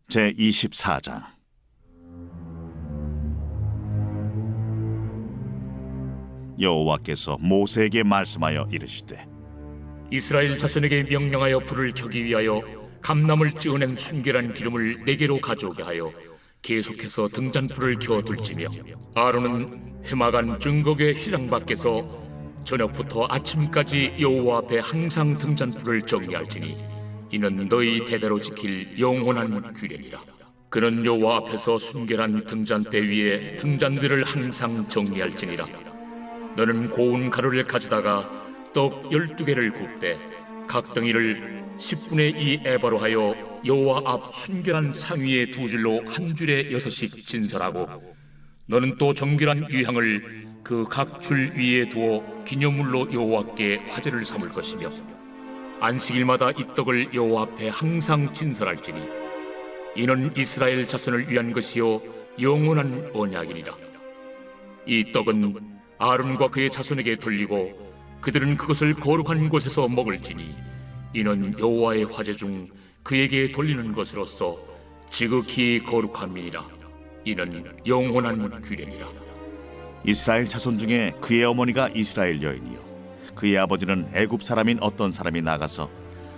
제24장. 여호와께서 모세에게 말씀하여 이르시되, 이스라엘 자손에게 명령하여 불을 켜기 위하여 감람을 찌어낸 순결한 기름을 네개로 가져오게 하여 계속해서 등잔불을 켜둘지며, 아론은 해마간 증거궤 휘장 밖에서 저녁부터 아침까지 여호와 앞에 항상 등잔불을 정리할지니 이는 너희 대대로 지킬 영원한 규례니라. 그는 여호와 앞에서 순결한 등잔대 위에 등잔들을 항상 정리할지니라. 너는 고운 가루를 가져다가 떡 12개를 굽되 각 덩이를 10분의 2 에바로 하여 여호와 앞 순결한 상 위에 두 줄로 한 줄에 6씩 진설하고, 너는 또 정결한 유향을 그 각 줄 위에 두어 기념물로 여호와께 화제를 삼을 것이며, 안식일마다 이 떡을 여호와 앞에 항상 진설할지니 이는 이스라엘 자손을 위한 것이요 영원한 언약이니라. 이 떡은 아론과 그의 자손에게 돌리고 그들은 그것을 거룩한 곳에서 먹을지니 이는 여호와의 화제 중 그에게 돌리는 것으로서 지극히 거룩함이니라. 이는 영원한 규례니라. 이스라엘 자손 중에 그의 어머니가 이스라엘 여인이요 그의 아버지는 애굽 사람인 어떤 사람이 나가서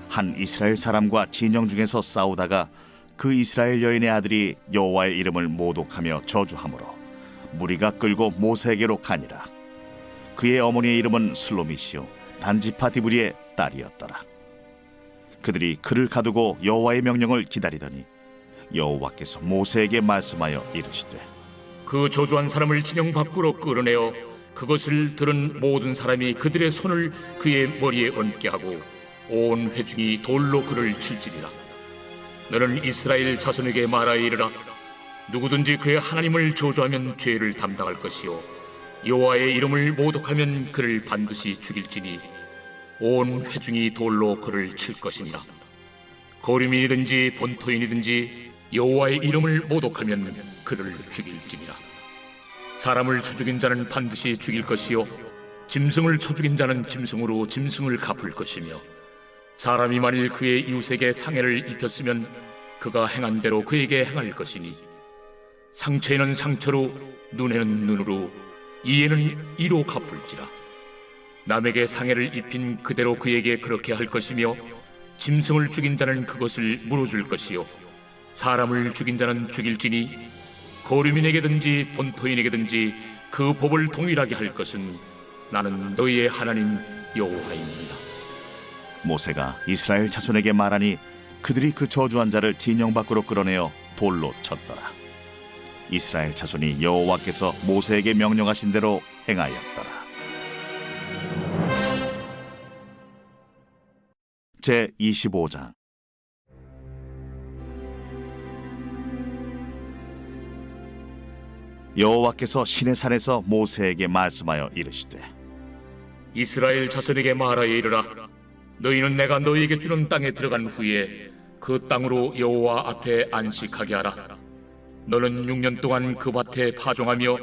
한 이스라엘 사람과 진영 중에서 싸우다가 그 이스라엘 여인의 아들이 여호와의 이름을 모독하며 저주하므로 무리가 끌고 모세에게로 가니라. 그의 어머니의 이름은 슬로미시요 단지파 디브리의 딸이었더라. 그들이 그를 가두고 여호와의 명령을 기다리더니 여호와께서 모세에게 말씀하여 이르시되, 그 저주한 사람을 진영 밖으로 끌어내어 그것을 들은 모든 사람이 그들의 손을 그의 머리에 얹게 하고 온 회중이 돌로 그를 칠지니라. 너는 이스라엘 자손에게 말하여 이르라. 누구든지 그의 하나님을 저주하면 죄를 담당할 것이요 여호와의 이름을 모독하면 그를 반드시 죽일지니 온 회중이 돌로 그를 칠 것이니라. 거류민이든지 본토인이든지 여호와의 이름을 모독하면 그를 죽일지니라. 사람을 쳐 죽인 자는 반드시 죽일 것이요 짐승을 쳐 죽인 자는 짐승으로 짐승을 갚을 것이며, 사람이 만일 그의 이웃에게 상해를 입혔으면 그가 행한 대로 그에게 행할 것이니 상처에는 상처로 눈에는 눈으로 이에는 이로 갚을지라. 남에게 상해를 입힌 그대로 그에게 그렇게 할 것이며, 짐승을 죽인 자는 그것을 물어줄 것이요 사람을 죽인 자는 죽일지니 거류민에게든지 본토인에게든지 그 법을 동일하게 할 것은 나는 너희의 하나님 여호와입니다. 모세가 이스라엘 자손에게 말하니 그들이 그 저주한 자를 진영 밖으로 끌어내어 돌로 쳤더라. 이스라엘 자손이 여호와께서 모세에게 명령하신 대로 행하였더라. 제25장. 여호와께서 시내산에서 모세에게 말씀하여 이르시되, 이스라엘 자손에게 말하여 이르라. 너희는 내가 너희에게 주는 땅에 들어간 후에 그 땅으로 여호와 앞에 안식하게 하라. 너는 6년 동안 그 밭에 파종하며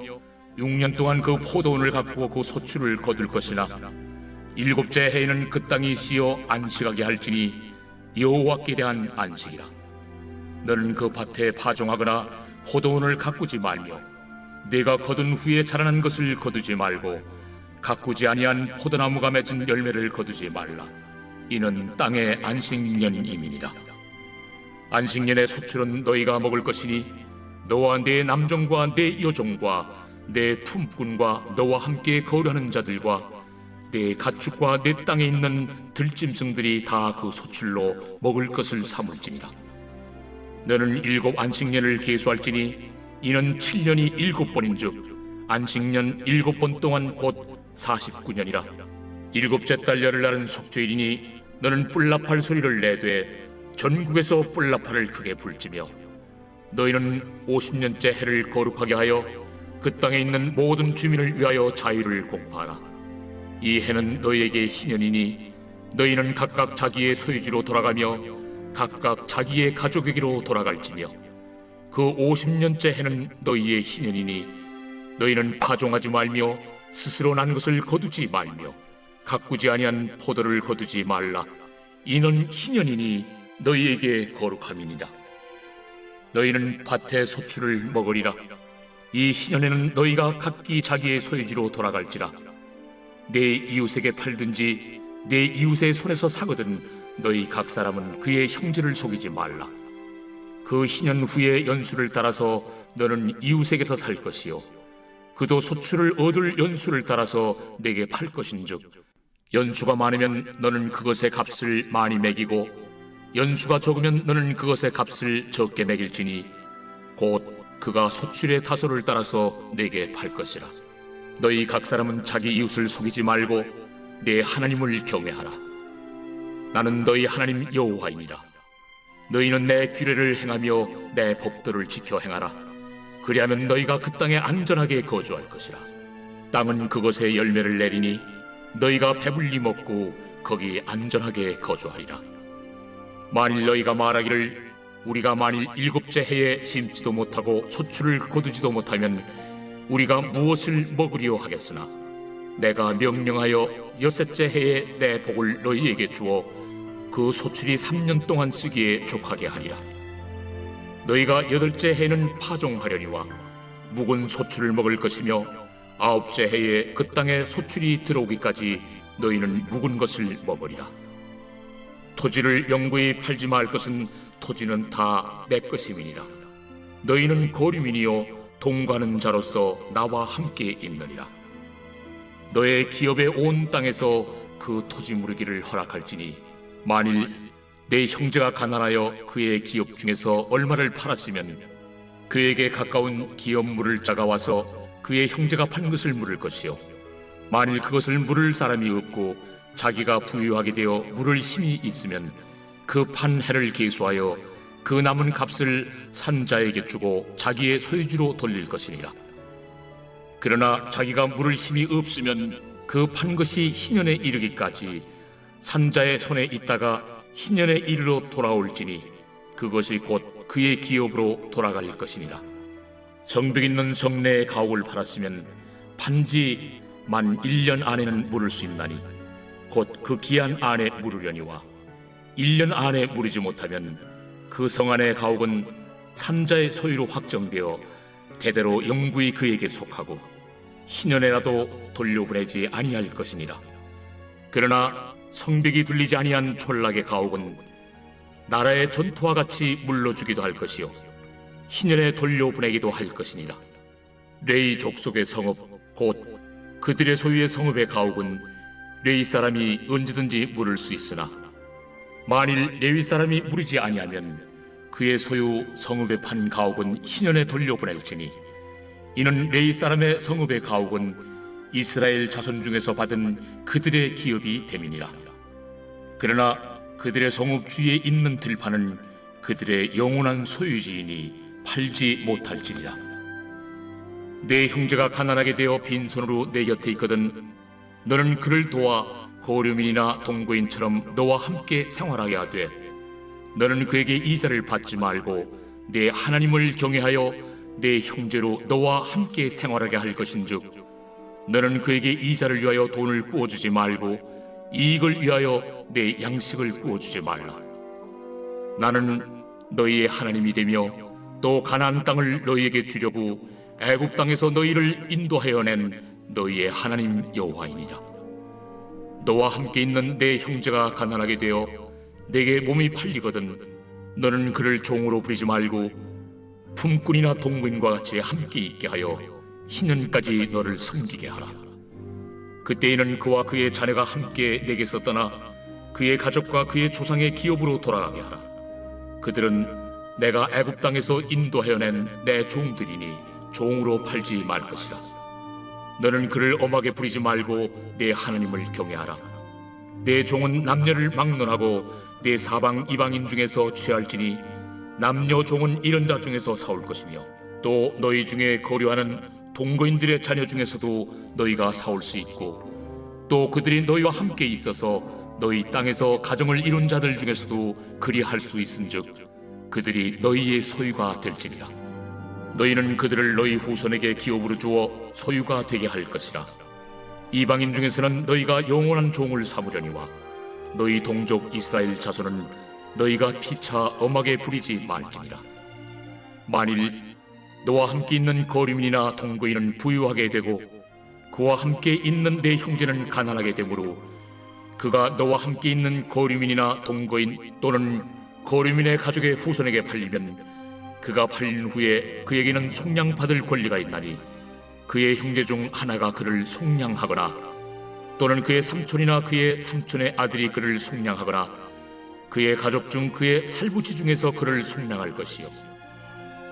6년 동안 그 포도원을 가꾸어 그 소출을 거둘 것이나 7째 해에는 그 땅이 쉬어 안식하게 할지니 여호와께 대한 안식이라. 너는 그 밭에 파종하거나 포도원을 가꾸지 말며 내가 거둔 후에 자라난 것을 거두지 말고 가꾸지 아니한 포도나무가 맺은 열매를 거두지 말라. 이는 땅의 안식년임이니라. 안식년의 소출은 너희가 먹을 것이니 너와 내 남종과 내 여종과 내 품꾼과 너와 함께 거류하는 자들과 내 가축과 내 땅에 있는 들짐승들이 다 그 소출로 먹을 것을 삼을지니라. 너는 7 안식년을 계수할지니 이는 7년이 7번인즉 안식년 7번 동안 곧 49년이라. 7째 달 열흘날은 속죄일이니 너는 뿔나팔 소리를 내되 전국에서 뿔나팔을 크게 불지며, 너희는 50년째 해를 거룩하게 하여 그 땅에 있는 모든 주민을 위하여 자유를 공포하라. 이 해는 너희에게 희년이니 너희는 각각 자기의 소유지로 돌아가며 각각 자기의 가족에게로 돌아갈지며, 그 50년째 해는 너희의 희년이니 너희는 파종하지 말며 스스로 난 것을 거두지 말며 가꾸지 아니한 포도를 거두지 말라. 이는 희년이니 너희에게 거룩함이니라. 너희는 밭의 소출을 먹으리라. 이 희년에는 너희가 각기 자기의 소유지로 돌아갈지라. 내 이웃에게 팔든지 내 이웃의 손에서 사거든 너희 각 사람은 그의 형제를 속이지 말라. 그 희년 후에 연수를 따라서 너는 이웃에게서 살 것이요 그도 소출을 얻을 연수를 따라서 내게 팔 것인즉 연수가 많으면 너는 그것의 값을 많이 매기고 연수가 적으면 너는 그것의 값을 적게 매길지니 곧 그가 소출의 다소를 따라서 내게 팔 것이라. 너희 각 사람은 자기 이웃을 속이지 말고 내 하나님을 경외하라. 나는 너희 하나님 여호와이니라. 너희는 내 규례를 행하며 내 법도를 지켜 행하라. 그리하면 너희가 그 땅에 안전하게 거주할 것이라. 땅은 그것에 열매를 내리니 너희가 배불리 먹고 거기 안전하게 거주하리라. 만일 너희가 말하기를 우리가 만일 7째 해에 심지도 못하고 소출을 거두지도 못하면 우리가 무엇을 먹으리요 하겠으나 내가 명령하여 6째 해에 내 복을 너희에게 주어 그 소출이 3년 동안 쓰기에 족하게 하리라. 너희가 8째 해에는 파종하려니와 묵은 소출을 먹을 것이며 9째 해에 그 땅에 소출이 들어오기까지 너희는 묵은 것을 먹으리라. 토지를 영구히 팔지 말 것은 토지는 다 내 것임이니라. 너희는 거류민이요 동거하는 자로서 나와 함께 있느니라. 너의 기업의 온 땅에서 그 토지 무르기를 허락할지니 만일 내 형제가 가난하여 그의 기업 중에서 얼마를 팔았으면 그에게 가까운 기업 물을 자가 와서 그의 형제가 판 것을 물을 것이요 만일 그것을 물을 사람이 없고 자기가 부유하게 되어 물을 힘이 있으면 그 판 해를 계수하여 그 남은 값을 산자에게 주고 자기의 소유지로 돌릴 것이니라. 그러나 자기가 물을 힘이 없으면 그 판 것이 희년에 이르기까지 산자의 손에 있다가 희년에 이르러 돌아올지니 그것이 곧 그의 기업으로 돌아갈 것이니라. 성벽 있는 성내의 가옥을 팔았으면 판지 만 1년 안에는 물을 수 있나니 곧 그 기한 안에 물으려니와 1년 안에 물이지 못하면 그 성 안의 가옥은 산자의 소유로 확정되어 대대로 영구히 그에게 속하고 희년에라도 돌려보내지 아니할 것이니라. 그러나 성벽이 둘리지 아니한 촌락의 가옥은 나라의 전토와 같이 물러주기도 할 것이요 희년에 돌려보내기도 할 것이니라. 레위 족속의 성읍 곧 그들의 소유의 성읍의 가옥은 레위 사람이 언제든지 물을 수 있으나 만일 레위 사람이 물이지 아니하면 그의 소유 성읍에 판 가옥은 희년에 돌려보낼지니 이는 레위 사람의 성읍의 가옥은 이스라엘 자손 중에서 받은 그들의 기업이 됨이니라. 그러나 그들의 성읍 주위에 있는 들판은 그들의 영원한 소유지이니 팔지 못할지니라. 내 형제가 가난하게 되어 빈손으로 내 곁에 있거든 너는 그를 도와 고류민이나 동거인처럼 너와 함께 생활하게 하되 너는 그에게 이자를 받지 말고 내 하나님을 경외하여 내 형제로 너와 함께 생활하게 할 것인즉 너는 그에게 이자를 위하여 돈을 구워주지 말고 이익을 위하여 내 양식을 구워주지 말라. 나는 너희의 하나님이 되며 또 가나안 땅을 너희에게 주려고 애굽 땅에서 너희를 인도하여 낸 너희의 하나님 여호와이니라. 너와 함께 있는 내 형제가 가난하게 되어 내게 몸이 팔리거든 너는 그를 종으로 부리지 말고 품꾼이나 동무인과 같이 함께 있게 하여 희년까지 너를 섬기게 하라. 그때에는 그와 그의 자녀가 함께 내게서 떠나 그의 가족과 그의 조상의 기업으로 돌아가게 하라. 그들은 내가 애굽 땅에서 인도하여 낸 내 종들이니 종으로 팔지 말 것이라. 너는 그를 엄하게 부리지 말고 내 하나님을 경외하라. 내 종은 남녀를 막론하고 내 사방 이방인 중에서 취할지니 남녀 종은 이런 자 중에서 사올 것이며 또 너희 중에 거류하는 동거인들의 자녀 중에서도 너희가 사올 수 있고 또 그들이 너희와 함께 있어서 너희 땅에서 가정을 이룬 자들 중에서도 그리할 수 있은즉 그들이 너희의 소유가 될지니라. 너희는 그들을 너희 후손에게 기업으로 주어 소유가 되게 할 것이라. 이방인 중에서는 너희가 영원한 종을 삼으려니와 너희 동족 이스라엘 자손은 너희가 피차 엄하게 부리지 말지니라. 만일 너와 함께 있는 거류민이나 동거인은 부유하게 되고 그와 함께 있는 내 형제는 가난하게 되므로 그가 너와 함께 있는 거류민이나 동거인 또는 거류민의 가족의 후손에게 팔리면 그가 팔린 후에 그에게는 속량받을 권리가 있나니 그의 형제 중 하나가 그를 속량하거나 또는 그의 삼촌이나 그의 삼촌의 아들이 그를 속량하거나 그의 가족 중 그의 살부치 중에서 그를 속량할 것이요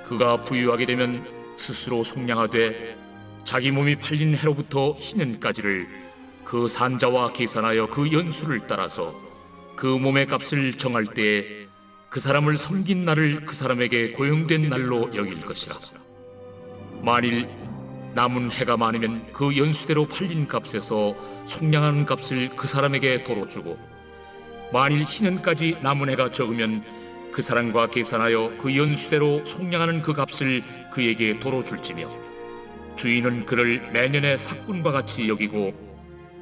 그가 부유하게 되면 스스로 속량하되 자기 몸이 팔린 해로부터 희년까지를 그 산자와 계산하여 그 연수를 따라서 그 몸의 값을 정할 때에 그 사람을 섬긴 날을 그 사람에게 고용된 날로 여길 것이라. 만일 남은 해가 많으면 그 연수대로 팔린 값에서 속량한 값을 그 사람에게 도로 주고 만일 희년까지 남은 해가 적으면 그 사람과 계산하여 그 연수대로 속량하는 그 값을 그에게 도로 줄지며 주인은 그를 매년의 삭군과 같이 여기고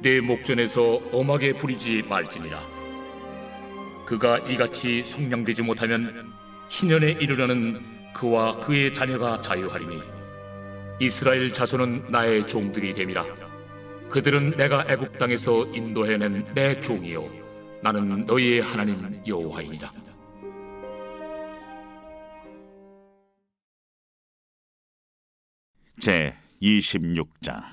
내 목전에서 엄하게 부리지 말지니라. 그가 이같이 속량되지 못하면 희년에 이르려는 그와 그의 자녀가 자유하리니 이스라엘 자손은 나의 종들이 됨이라. 그들은 내가 애굽 땅에서 인도해낸 내 종이요 나는 너희의 하나님 여호와이니라. 제 26장.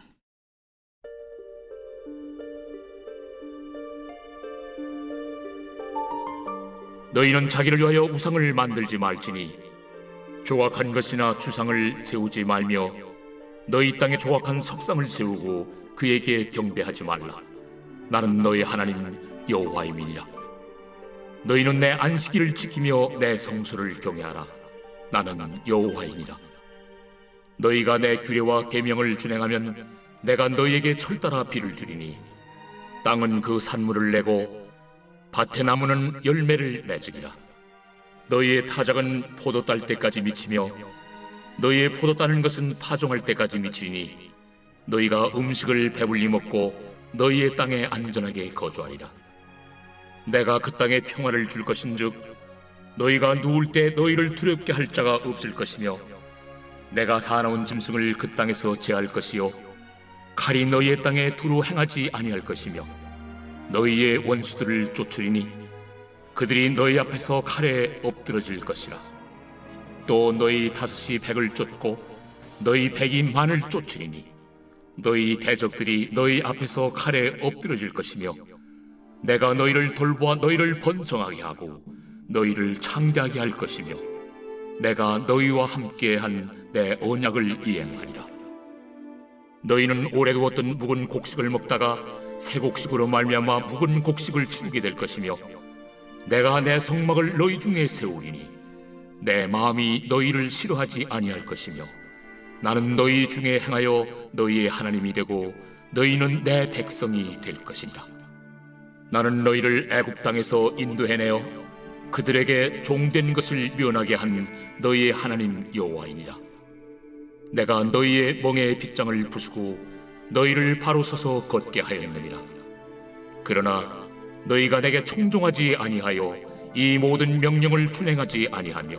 너희는 자기를 위하여 우상을 만들지 말지니 조각한 것이나 주상을 세우지 말며 너희 땅에 조각한 석상을 세우고 그에게 경배하지 말라. 나는 너희 하나님 여호와임이니라. 너희는 내 안식일을 지키며 내 성수를 경외하라. 나는 여호와이니라. 너희가 내 규례와 계명을 준행하면 내가 너희에게 철따라 비를 주리니 땅은 그 산물을 내고 밭의 나무는 열매를 맺으리라. 너희의 타작은 포도 딸 때까지 미치며 너희의 포도 따는 것은 파종할 때까지 미치리니 너희가 음식을 배불리 먹고 너희의 땅에 안전하게 거주하리라. 내가 그 땅에 평화를 줄 것인즉 너희가 누울 때 너희를 두렵게 할 자가 없을 것이며 내가 사나운 짐승을 그 땅에서 제할 것이요 칼이 너희의 땅에 두루 행하지 아니할 것이며 너희의 원수들을 쫓으리니 그들이 너희 앞에서 칼에 엎드러질 것이라. 또 너희 다섯이 백을 쫓고 너희 백이 만을 쫓으리니 너희 대적들이 너희 앞에서 칼에 엎드러질 것이며 내가 너희를 돌보아 너희를 번성하게 하고 너희를 창대하게 할 것이며 내가 너희와 함께한 내 언약을 이행하리라. 너희는 오래 두었던 묵은 곡식을 먹다가 새 곡식으로 말미암아 묵은 곡식을 치우게 될 것이며 내가 내 성막을 너희 중에 세우리니 내 마음이 너희를 싫어하지 아니할 것이며 나는 너희 중에 행하여 너희의 하나님이 되고 너희는 내 백성이 될 것이니라. 나는 너희를 애굽 땅에서 인도해내어 그들에게 종된 것을 면하게 한 너희의 하나님 여호와이니라. 내가 너희의 멍에의 빗장을 부수고 너희를 바로 서서 걷게 하였느니라. 그러나 너희가 내게 청종하지 아니하여 이 모든 명령을 준행하지 아니하며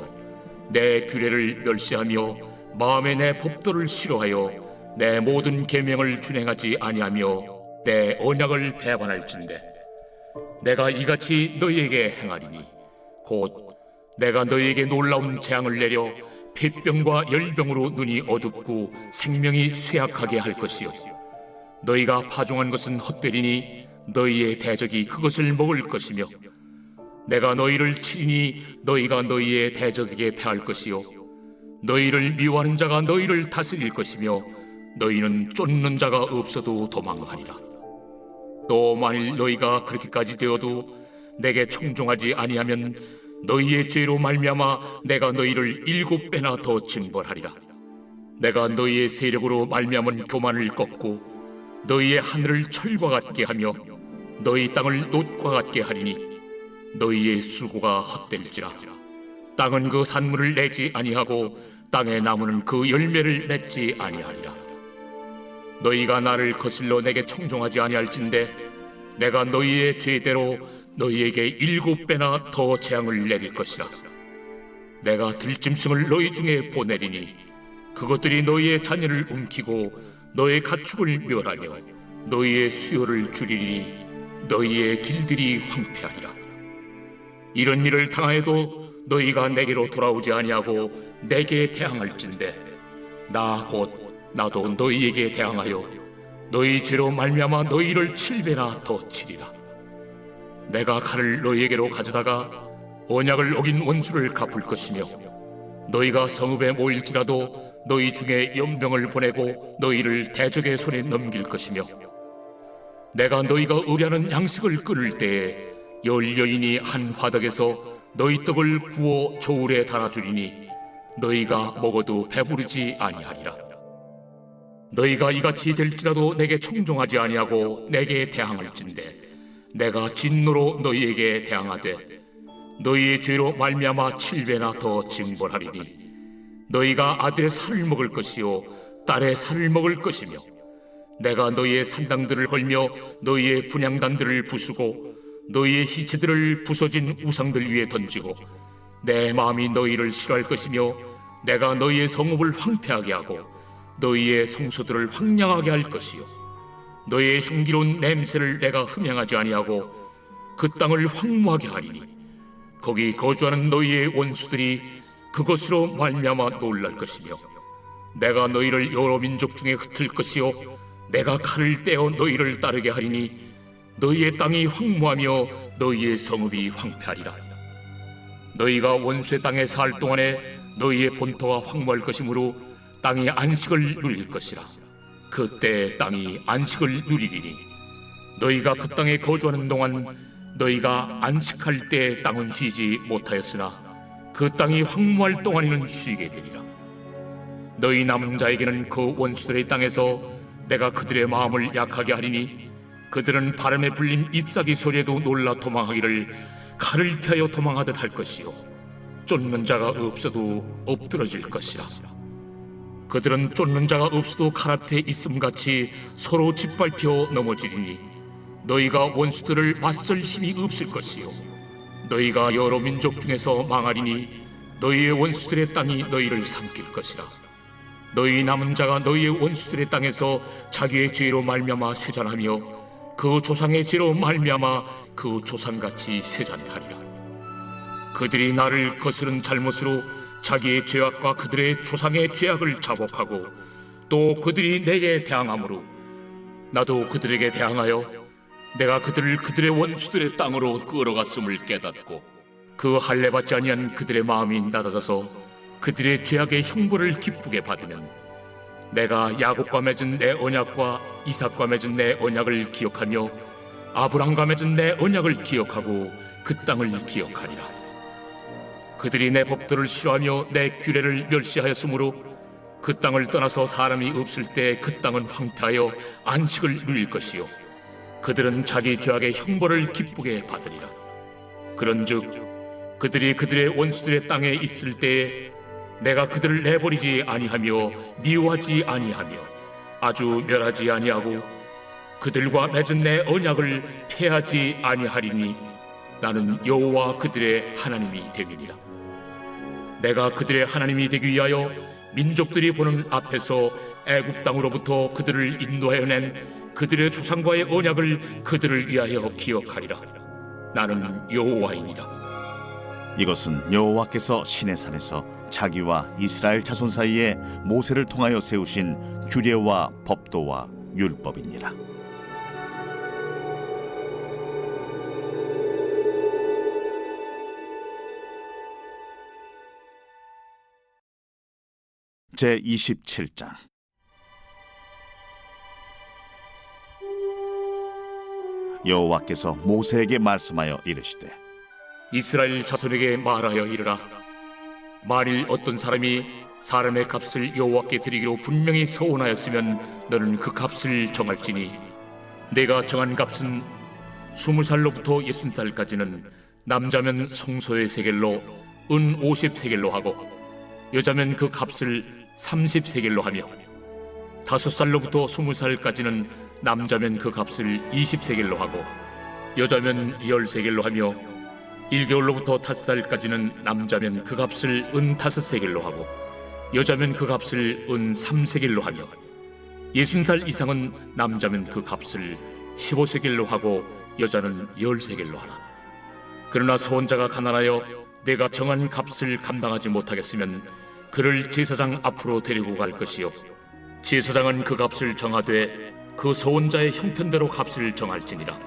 내 규례를 멸시하며 마음에 내 법도를 싫어하여 내 모든 계명을 준행하지 아니하며 내 언약을 배반할진대 내가 이같이 너희에게 행하리니 곧 내가 너희에게 놀라운 재앙을 내려 폐병과 열병으로 눈이 어둡고 생명이 쇠약하게 할 것이요 너희가 파종한 것은 헛되리니 너희의 대적이 그것을 먹을 것이며 내가 너희를 치리니 너희가 너희의 대적에게 패할 것이요 너희를 미워하는 자가 너희를 다스릴 것이며 너희는 쫓는 자가 없어도 도망하리라. 또 만일 너희가 그렇게까지 되어도 내게 청종하지 아니하면 너희의 죄로 말미암아 내가 너희를 7배나 더 징벌하리라. 내가 너희의 세력으로 말미암은 교만을 꺾고 너희의 하늘을 철과 같게 하며 너희 땅을 놋과 같게 하리니 너희의 수고가 헛될지라. 땅은 그 산물을 내지 아니하고 땅의 나무는 그 열매를 맺지 아니하리라. 너희가 나를 거슬러 내게 청종하지 아니할진대 내가 너희의 죄대로 너희에게 7배나 더 재앙을 내릴 것이라. 내가 들짐승을 너희 중에 보내리니 그것들이 너희의 자녀를 움키고 너의 가축을 멸하며 너희의 수요를 줄이니 너희의 길들이 황폐하리라. 이런 일을 당하여도 너희가 내게로 돌아오지 아니하고 내게 대항할진대 나 곧 나도 너희에게 대항하여 너희 죄로 말미암아 너희를 7배나 더 치리라. 내가 칼을 너희에게로 가져다가 언약을 어긴 원수를 갚을 것이며 너희가 성읍에 모일지라도 너희 중에 연병을 보내고 너희를 대적의 손에 넘길 것이며 내가 너희가 의뢰하는 양식을 끓을 때에 열 여인이 한 화덕에서 너희 떡을 구워 저울에 달아주리니 너희가 먹어도 배부르지 아니하리라. 너희가 이같이 될지라도 내게 청종하지 아니하고 내게 대항할진대 내가 진노로 너희에게 대항하되 너희의 죄로 말미암아 7배나 더 징벌하리니 너희가 아들의 살을 먹을 것이요 딸의 살을 먹을 것이며 내가 너희의 산당들을 헐며 너희의 분향단들을 부수고 너희의 시체들을 부서진 우상들 위에 던지고 내 마음이 너희를 싫어할 것이며 내가 너희의 성읍을 황폐하게 하고 너희의 성소들을 황량하게 할 것이요 너희의 향기로운 냄새를 내가 흠양하지 아니하고 그 땅을 황무하게 하리니 거기 거주하는 너희의 원수들이 그것으로 말미암아 놀랄 것이며 내가 너희를 여러 민족 중에 흩을 것이요 내가 칼을 떼어 너희를 따르게 하리니 너희의 땅이 황무하며 너희의 성읍이 황폐하리라. 너희가 원수의 땅에 살 동안에 너희의 본토가 황무할 것이므로 땅이 안식을 누릴 것이라. 그때 땅이 안식을 누리리니 너희가 그 땅에 거주하는 동안 너희가 안식할 때 땅은 쉬지 못하였으나 그 땅이 황무할 동안에는 쉬게 되리라. 너희 남은 자에게는 그 원수들의 땅에서 내가 그들의 마음을 약하게 하리니 그들은 바람에 불린 잎사귀 소리에도 놀라 도망하기를 칼을 피하여 도망하듯 할 것이요 쫓는 자가 없어도 엎드러질 것이라. 그들은 쫓는 자가 없어도 칼 앞에 있음같이 서로 짓밟혀 넘어지리니 너희가 원수들을 맞설 힘이 없을 것이요 너희가 여러 민족 중에서 망하리니 너희의 원수들의 땅이 너희를 삼킬 것이라. 너희 남은 자가 너희의 원수들의 땅에서 자기의 죄로 말미암아 쇠잔하며 그 조상의 죄로 말미암아 그 조상같이 쇠잔하리라. 그들이 나를 거스른 잘못으로 자기의 죄악과 그들의 조상의 죄악을 자복하고 또 그들이 내게 대항함으로 나도 그들에게 대항하여 내가 그들을 그들의 원수들의 땅으로 끌어갔음을 깨닫고 그 할례받지 아니한 그들의 마음이 낮아져서 그들의 죄악의 형벌을 기쁘게 받으면 내가 야곱과 맺은 내 언약과 이삭과 맺은 내 언약을 기억하며 아브람과 맺은 내 언약을 기억하고 그 땅을 기억하리라. 그들이 내 법도를 싫어하며 내 규례를 멸시하였으므로 그 땅을 떠나서 사람이 없을 때 그 땅은 황폐하여 안식을 누릴 것이요 그들은 자기 죄악의 형벌을 기쁘게 받으리라. 그런즉 그들이 그들의 원수들의 땅에 있을 때에 내가 그들을 내버리지 아니하며 미워하지 아니하며 아주 멸하지 아니하고 그들과 맺은 내 언약을 폐하지 아니하리니 나는 여호와 그들의 하나님이 되리니라. 내가 그들의 하나님이 되기 위하여 민족들이 보는 앞에서 애굽 땅으로부터 그들을 인도하여 낸 그들의 조상과의 언약을 그들을 위하여 기억하리라. 나는 여호와이니라. 이것은 여호와께서 시내산에서 자기와 이스라엘 자손 사이에 모세를 통하여 세우신 규례와 법도와 율법이니라. 제27장. 여호와께서 모세에게 말씀하여 이르시되 이스라엘 자손에게 말하여 이르라. 만일 어떤 사람이 사람의 값을 여호와께 드리기로 분명히 서원하였으면 너는 그 값을 정할지니 내가 정한 값은 20살로부터 60살까지는 남자면 성소의 세겔로 은 50세겔로 하고 여자면 그 값을 30세겔로 하며 5살로부터 20살까지는 남자면 그 값을 20세겔로 하고 여자면 10세겔로 하며 1개월로부터 5살까지는 남자면 그 값을 은 5세겔로 하고 여자면 그 값을 은 3세겔로 하며 60살 이상은 남자면 그 값을 15세겔로 하고 여자는 10세겔로 하라. 그러나 소원자가 가난하여 내가 정한 값을 감당하지 못하겠으면 그를 제사장 앞으로 데리고 갈 것이요 제사장은 그 값을 정하되 그 소원자의 형편대로 값을 정할지니라.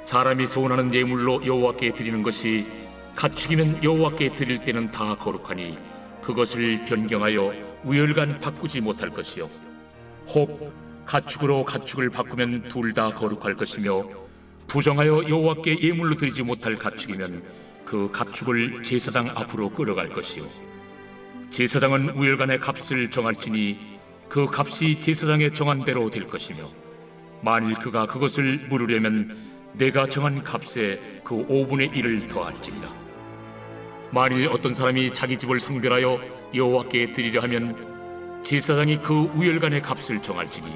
사람이 소원하는 예물로 여호와께 드리는 것이 가축이면 여호와께 드릴 때는 다 거룩하니 그것을 변경하여 우열간 바꾸지 못할 것이요 혹 가축으로 가축을 바꾸면 둘 다 거룩할 것이며 부정하여 여호와께 예물로 드리지 못할 가축이면 그 가축을 제사장 앞으로 끌어갈 것이요 제사장은 우열간의 값을 정할지니 그 값이 제사장의 정한 대로 될 것이며 만일 그가 그것을 물으려면 내가 정한 값에 그 5분의 1을 더할지니라. 만일 어떤 사람이 자기 집을 성별하여 여호와께 드리려 하면 제사장이 그 우열간의 값을 정할지니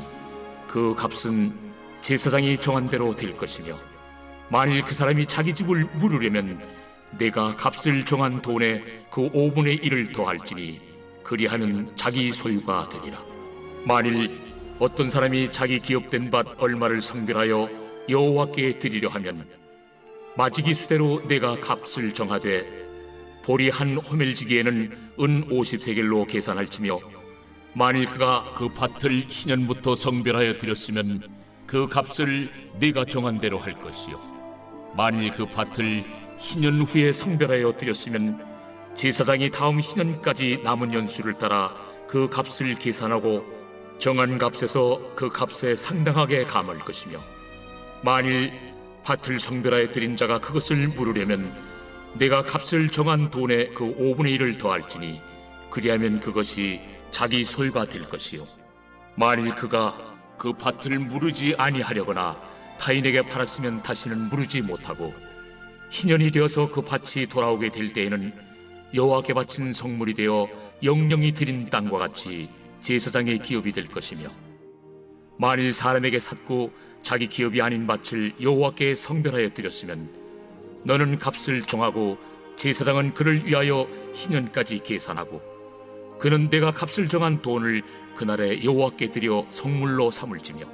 그 값은 제사장이 정한 대로 될 것이며 만일 그 사람이 자기 집을 물으려면 내가 값을 정한 돈에 그 5분의 1을 더할지니 그리하면 자기 소유가 되리라. 만일 어떤 사람이 자기 기업된 밭 얼마를 성별하여 여호와께 드리려 하면 마지기 수대로 내가 값을 정하되 보리 한 호멜지기에는 은 50세겔로 계산할지며 만일 그가 그 밭을 신년부터 성별하여 드렸으면 그 값을 네가 정한 대로 할 것이요 만일 그 밭을 신년 후에 성별하여 드렸으면 제사장이 다음 신년까지 남은 연수를 따라 그 값을 계산하고 정한 값에서 그 값에 상당하게 감할 것이며 만일 밭을 성별하여 드린 자가 그것을 물으려면 내가 값을 정한 돈에 그 5분의 1을 더할지니 그리하면 그것이 자기 소유가 될 것이요 만일 그가 그 밭을 무르지 아니하려거나 타인에게 팔았으면 다시는 무르지 못하고 신년이 되어서 그 밭이 돌아오게 될 때에는 여호와께 바친 성물이 되어 영령이 드린 땅과 같이 제사장의 기업이 될 것이며 만일 사람에게 샀고 자기 기업이 아닌 밭을 여호와께 성별하여 드렸으면 너는 값을 정하고 제사장은 그를 위하여 신년까지 계산하고 그는 내가 값을 정한 돈을 그날에 여호와께 드려 성물로 삼을지며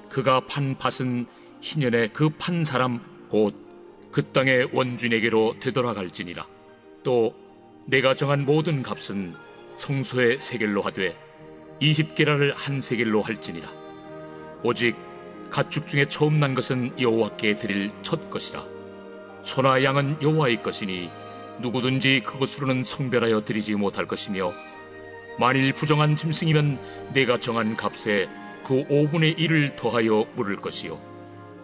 그가 판 밭은 신년에 그 판 사람 곧 그 땅의 원주인에게로 되돌아갈지니라. 또 내가 정한 모든 값은 성소의 세겔로 하되 20게라를 한 세겔로 할지니라. 오직 가축 중에 처음 난 것은 여호와께 드릴 첫 것이라. 소나 양은 여호와의 것이니 누구든지 그것으로는 성별하여 드리지 못할 것이며 만일 부정한 짐승이면 내가 정한 값에 그 5분의 1을 더하여 물을 것이요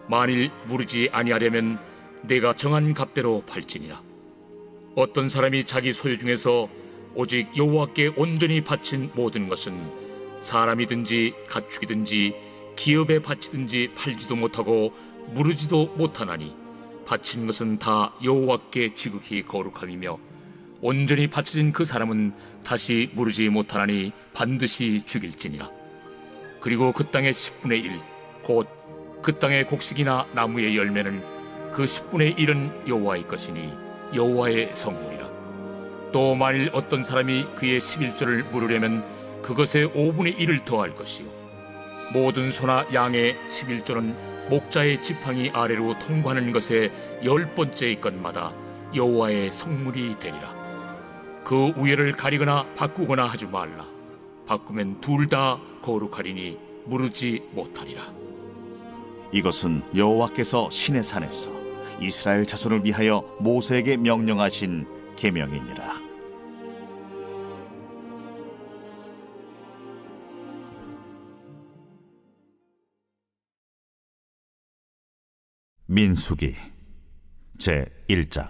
만일 무르지 아니하려면 내가 정한 값대로 팔지니라. 어떤 사람이 자기 소유 중에서 오직 여호와께 온전히 바친 모든 것은 사람이든지 가축이든지 기업에 바치든지 팔지도 못하고 무르지도 못하나니 바친 것은 다 여호와께 지극히 거룩함이며 온전히 바쳐진 그 사람은 다시 무르지 못하나니 반드시 죽일지니라. 그리고 그 땅의 10분의 1 곧 그 땅의 곡식이나 나무의 열매는 그 10분의 1은 여호와의 것이니 여호와의 성물이라. 또 만일 어떤 사람이 그의 11조를 물으려면 그것에 5분의 1을 더할 것이요 모든 소나 양의 11조는 목자의 지팡이 아래로 통과하는 것의 10번째의 것마다 여호와의 성물이 되리라. 그 우열을 가리거나 바꾸거나 하지 말라. 바꾸면 둘 다 거룩하리니 무르지 못하리라. 이것은 여호와께서 시내 산에서 이스라엘 자손을 위하여 모세에게 명령하신 계명이니라. 민수기 제 1장.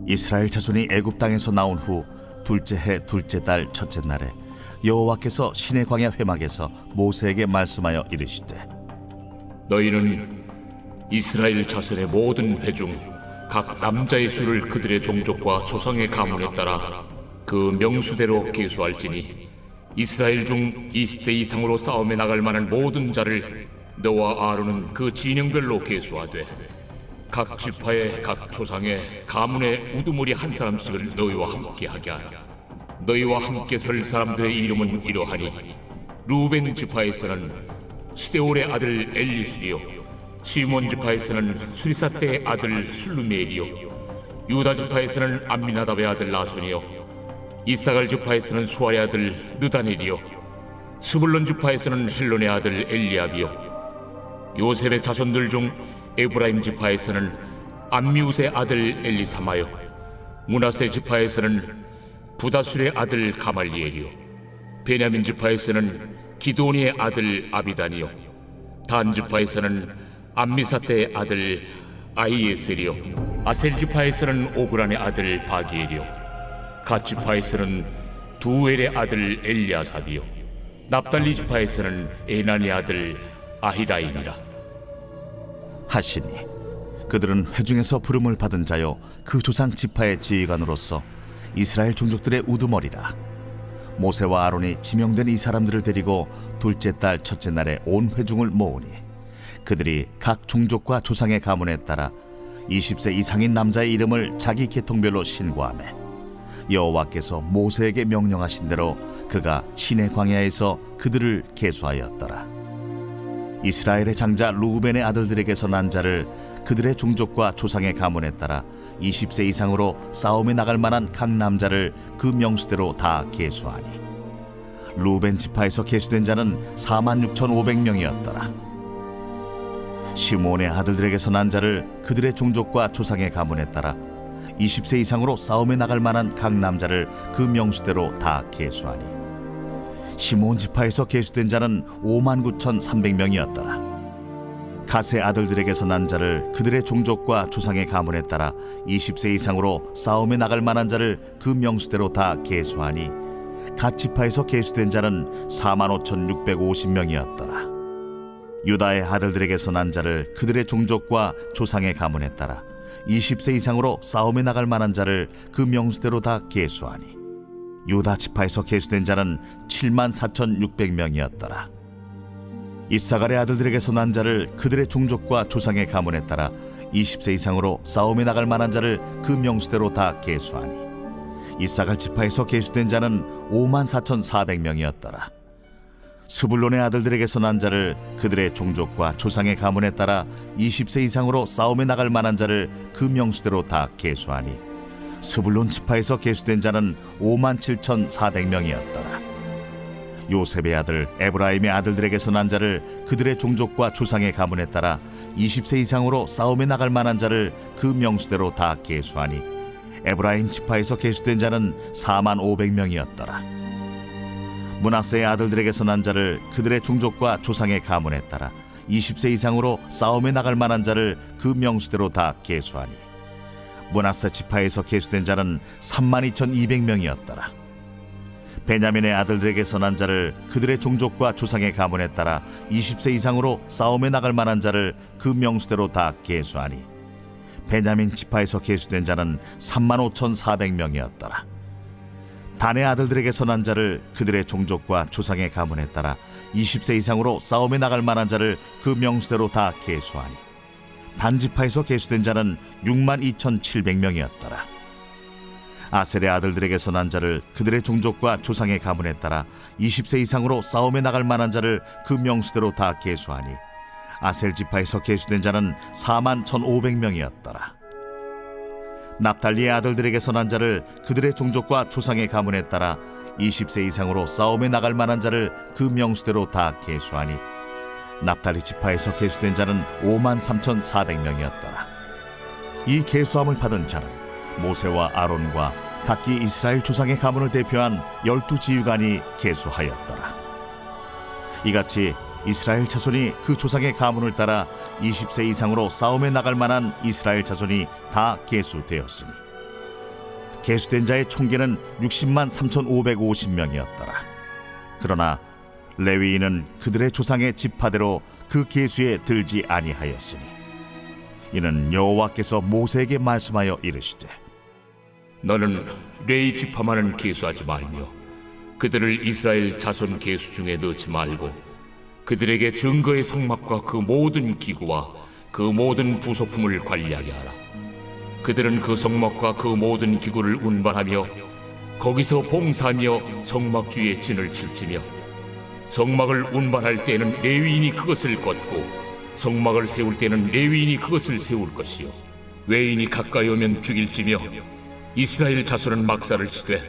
이스라엘 자손이 애굽 땅에서 나온 후 둘째 해 둘째 달 첫째 날에 여호와께서 시내 광야 회막에서 모세에게 말씀하여 이르시되 너희는 이스라엘 자손의 모든 회 중 각 남자의 수를 그들의 종족과 조상의 가문에 따라 그 명수대로 계수할지니 이스라엘 중 20세 이상으로 싸움에 나갈 만한 모든 자를 너와 아론은 그 진영별로 계수하되 각 지파의 각 조상의 가문의 우두머리 한 사람씩을 너희와 함께 하게 하라. 너희와 함께 설 사람들의 이름은 이러하니 루벤 지파에서는 스데올의 아들 엘리술이요 시몬 지파에서는 수리사떼의 아들 술루멜이요 유다 지파에서는 암미나답의 아들 나손이요 이사갈 지파에서는 수아의 아들 느다넬이요 스불론 지파에서는 헬론의 아들 엘리압이요 요셉의 자손들 중 에브라임 지파에서는 암미우스의 아들 엘리사마요 므낫세 지파에서는 부다술의 아들 가말리엘이요 베냐민 지파에서는 기도니의 아들 아비단이요 단 지파에서는 암미사떼의 아들 아이에셀이요 아셀 지파에서는 오그란의 아들 바기엘이요 갓 지파에서는 두엘의 아들 엘리아삽이요 납달리 지파에서는 에난의 아들 아히라인이라 하시니 그들은 회중에서 부름을 받은 자요 그 조상 지파의 지휘관으로서 이스라엘 종족들의 우두머리라. 모세와 아론이 지명된 이 사람들을 데리고 둘째 달 첫째 날에 온 회중을 모으니 그들이 각 종족과 조상의 가문에 따라 20세 이상인 남자의 이름을 자기 계통별로 신고하매 여호와께서 모세에게 명령하신 대로 그가 시내 광야에서 그들을 계수하였더라. 이스라엘의 장자 루벤의 아들들에게서 난 자를 그들의 종족과 조상의 가문에 따라 20세 이상으로 싸움에 나갈 만한 각 남자를 그 명수대로 다 계수하니 루벤 지파에서 계수된 자는 46,500명이었더라. 시몬의 아들들에게서 난 자를 그들의 종족과 조상의 가문에 따라 20세 이상으로 싸움에 나갈 만한 각 남자를 그 명수대로 다 계수하니 시몬 지파에서 계수된 자는 59,300명이었더라. 갓의 아들들에게서 난 자를 그들의 종족과 조상의 가문에 따라 20세 이상으로 싸움에 나갈 만한 자를 그 명수대로 다 계수하니 갓 지파에서 계수된 자는 45,650명이었더라. 유다의 아들들에게서 난 자를 그들의 종족과 조상의 가문에 따라 20세 이상으로 싸움에 나갈 만한 자를 그 명수대로 다 계수하니 유다 지파에서 계수된 자는 74,600명이었더라. 이사갈의 아들들에게서 난 자를 그들의 종족과 조상의 가문에 따라 20세 이상으로 싸움에 나갈 만한 자를 그 명수대로 다 계수하니 이사갈 지파에서 계수된 자는 54,400명이었더라. 스불론의 아들들에게서 난 자를 그들의 종족과 조상의 가문에 따라 20세 이상으로 싸움에 나갈 만한 자를 그 명수대로 다 계수하니 스불론 지파에서 계수된 자는 57,400명이었더라. 요셉의 아들 에브라임의 아들들에게서 난 자를 그들의 종족과 조상의 가문에 따라 20세 이상으로 싸움에 나갈 만한 자를 그 명수대로 다 계수하니 에브라임 지파에서 계수된 자는 45,500명이었더라. 므낫세의 아들들에게서 난 자를 그들의 종족과 조상의 가문에 따라 20세 이상으로 싸움에 나갈 만한 자를 그 명수대로 다 계수하니 므낫세 지파에서 계수된 자는 32,200명이었더라. 베냐민의 아들들에게서 난 자를 그들의 종족과 조상의 가문에 따라 20세 이상으로 싸움에 나갈 만한 자를 그 명수대로 다 계수하니 베냐민 지파에서 계수된 자는 35,400명이었더라. 단의 아들들에게서 난 자를 그들의 종족과 조상의 가문에 따라 20세 이상으로 싸움에 나갈 만한 자를 그 명수대로 다 계수하니 단 지파에서 계수된 자는 62,700명이었더라. 아셀의 아들들에게서 난 자를 그들의 종족과 조상의 가문에 따라 20세 이상으로 싸움에 나갈 만한 자를 그 명수대로 다 계수하니 아셀 지파에서 계수된 자는 41,500명이었더라. 납달리의 아들들에게서 난 자를 그들의 종족과 조상의 가문에 따라 20세 이상으로 싸움에 나갈 만한 자를 그 명수대로 다 계수하니 납달리 지파에서 계수된 자는 53,400명이었더라. 이 계수함을 받은 자는 모세와 아론과 각기 이스라엘 조상의 가문을 대표한 12지휘관이 계수하였더라. 이같이 이스라엘 자손이 그 조상의 가문을 따라 20세 이상으로 싸움에 나갈 만한 이스라엘 자손이 다 계수되었으니 계수된 자의 총계는 603,550명이었더라. 그러나 레위인은 그들의 조상의 지파대로 그 계수에 들지 아니하였으니 이는 여호와께서 모세에게 말씀하여 이르시되 너는 레위 지파만은 계수하지 말며 그들을 이스라엘 자손 계수 중에 넣지 말고 그들에게 증거의 성막과 그 모든 기구와 그 모든 부속품을 관리하게 하라. 그들은 그 성막과 그 모든 기구를 운반하며 거기서 봉사하며 성막 주위에 진을 칠지며 성막을 운반할 때에는 레위인이 그것을 걷고 성막을 세울 때는 레위인이 그것을 세울 것이요 외인이 가까이 오면 죽일지며 이스라엘 자손은 막사를 치되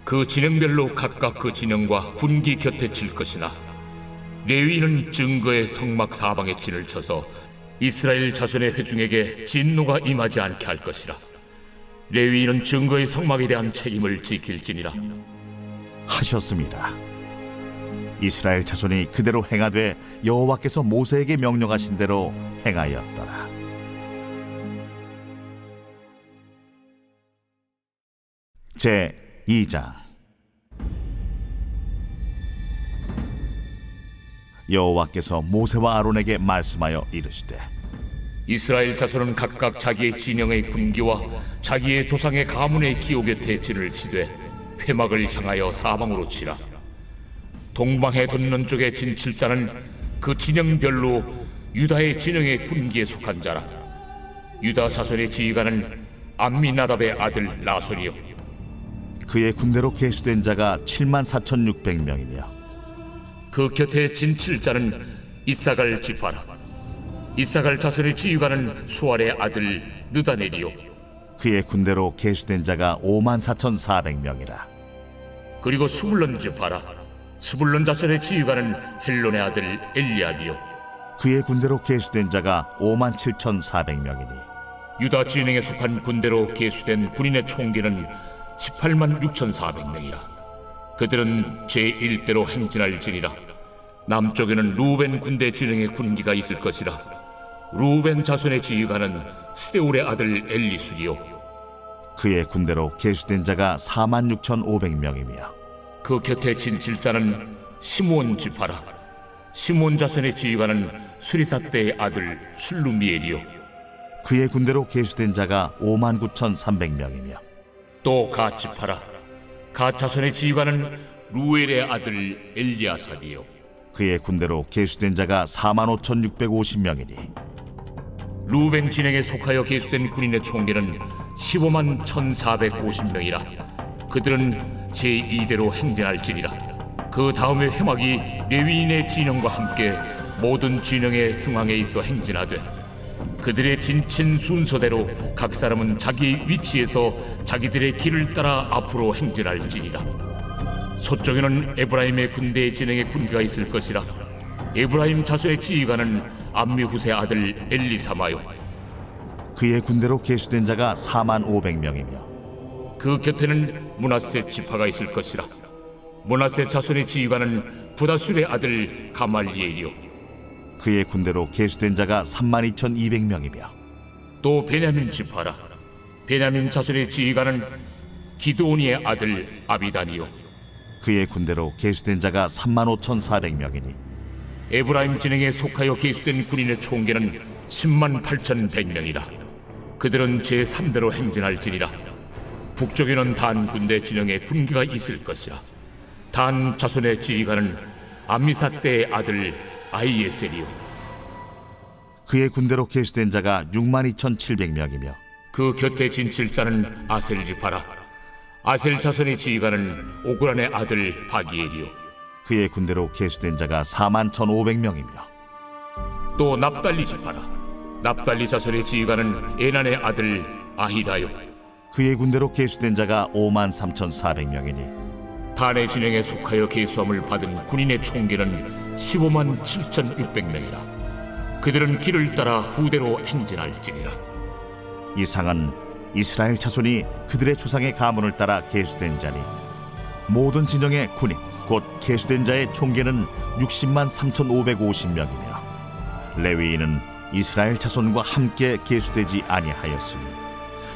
그 진영별로 각각 그 진영과 군기 곁에 칠 것이나 레위인은 증거의 성막 사방에 진을 쳐서 이스라엘 자손의 회중에게 진노가 임하지 않게 할 것이라. 레위인은 증거의 성막에 대한 책임을 지킬지니라. 하셨습니다. 이스라엘 자손이 그대로 행하되 여호와께서 모세에게 명령하신 대로 행하였더라. 제 2장. 여호와께서 모세와 아론에게 말씀하여 이르시되 이스라엘 자손은 각각 자기의 진영의 군기와 자기의 조상의 가문의 기호 곁에 진을 치되 회막을 향하여 사방으로 치라. 동방에 돋는 쪽에 진 칠자는 그 진영별로 유다의 진영의 군기에 속한 자라. 유다 자손의 지휘관은 암미나답의 아들 나손이요 그의 군대로 계수된 자가 74,600명이며 그 곁에 진 칠자는 이사갈 지파라. 이사갈 자손의 지휘관은 수알의 아들 느다넬이요 그의 군대로 계수된 자가 54,400명이라. 그리고 스불론 지파라. 스불론 자손의 지휘관은 헬론의 아들 엘리압이요 그의 군대로 계수된 자가 57,400명이니 유다 진영에 속한 군대로 계수된 군인의 총기는 186,400명이라. 그들은 제1대로 행진할지니라. 남쪽에는 루벤 군대 진영의 군기가 있을 것이라. 루벤 자손의 지휘관은 스데울의 아들 엘리술이요 그의 군대로 계수된 자가 46,500명이며 그 곁에 진 칠자는 시므온 지파라. 시므온 자손의 지휘관은 수리사대의 아들 술루미엘이요 그의 군대로 계수된 자가 59,300명이며 또 갓 지파라. 갓 자손의 지휘관은 루엘의 아들 엘리아삽이요 그의 군대로 계수된 자가 45,650명이니 루벤 진영에 속하여 계수된 군인의 총기는 151,450명이라. 그들은 제2대로 행진할지니라. 그 다음에 회막이 레위인의 진영과 함께 모든 진영의 중앙에 있어 행진하되 그들의 진친 순서대로 각 사람은 자기 위치에서 자기들의 길을 따라 앞으로 행진할지니라. 서쪽에는 에브라임의 군대의 진영에 군기가 있을 것이라. 에브라임 자손의 지휘관은 암미후세 아들 엘리사마요 그의 군대로 계수된 자가 45,000명이며 그 곁에는 므낫세 지파가 있을 것이라. 므낫세 자손의 지휘관은 부다술의 아들 가말리엘이요 그의 군대로 계수된 자가 32,200명이며 또 베냐민 지파라. 베냐민 자손의 지휘관은 기드오니의 아들 아비단이요 그의 군대로 계수된 자가 35,400명이니 에브라임 진영에 속하여 계수된 군인의 총계는 108,100명이라. 그들은 제3대로 행진할지니라. 북쪽에는 단 군대 진영에 군기가 있을 것이라. 단 자손의 지휘관은 암미사대의 아들 아이에셀이요 그의 군대로 계수된 자가 62,700명이며 그 곁에 진칠자는 아셀 지파라. 아셀 자손의 지휘관은 오그란의 아들 바기엘이요 그의 군대로 계수된 자가 41,500명이며 또 납달리 지파라. 납달리 자손의 지휘관은 에난의 아들 아히다요 그의 군대로 계수된 자가 53,400명이니 단의 진영에 속하여 계수함을 받은 군인의 총기는 157,600명이라. 그들은 길을 따라 후대로 행진할지니라. 이상은 이스라엘 자손이 그들의 조상의 가문을 따라 계수된 자니 모든 진영의 군인 곧 계수된 자의 총계는 603,550명이며 레위인은 이스라엘 자손과 함께 계수되지 아니하였으니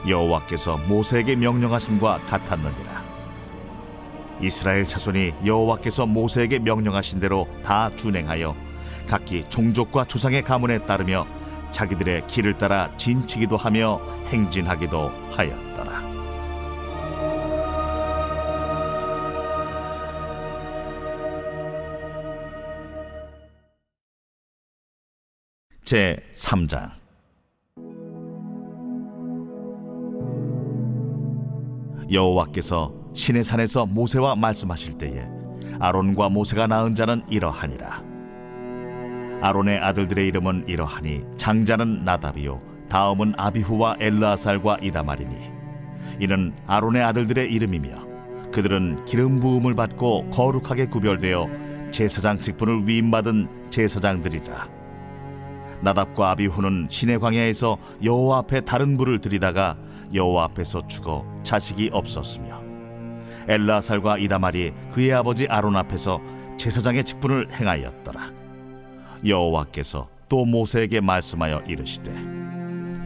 여호와께서 모세에게 명령하심과 같았느니라. 이스라엘 자손이 여호와께서 모세에게 명령하신 대로 다 준행하여 각기 종족과 조상의 가문에 따르며 자기들의 길을 따라 진치기도 하며 행진하기도 하였더라. 제 3장. 여호와께서 시내산에서 모세와 말씀하실 때에 아론과 모세가 낳은 자는 이러하니라. 아론의 아들들의 이름은 이러하니 장자는 나답이요 다음은 아비후와 엘르아살과 이다말이니 이는 아론의 아들들의 이름이며 그들은 기름 부음을 받고 거룩하게 구별되어 제사장 직분을 위임받은 제사장들이라. 나답과 아비후는 시내 광야에서 여호와 앞에 다른 불을 들이다가 여호와 앞에서 죽어 자식이 없었으며 엘르아살과 이다말이 그의 아버지 아론 앞에서 제사장의 직분을 행하였더라. 여호와께서 또 모세에게 말씀하여 이르시되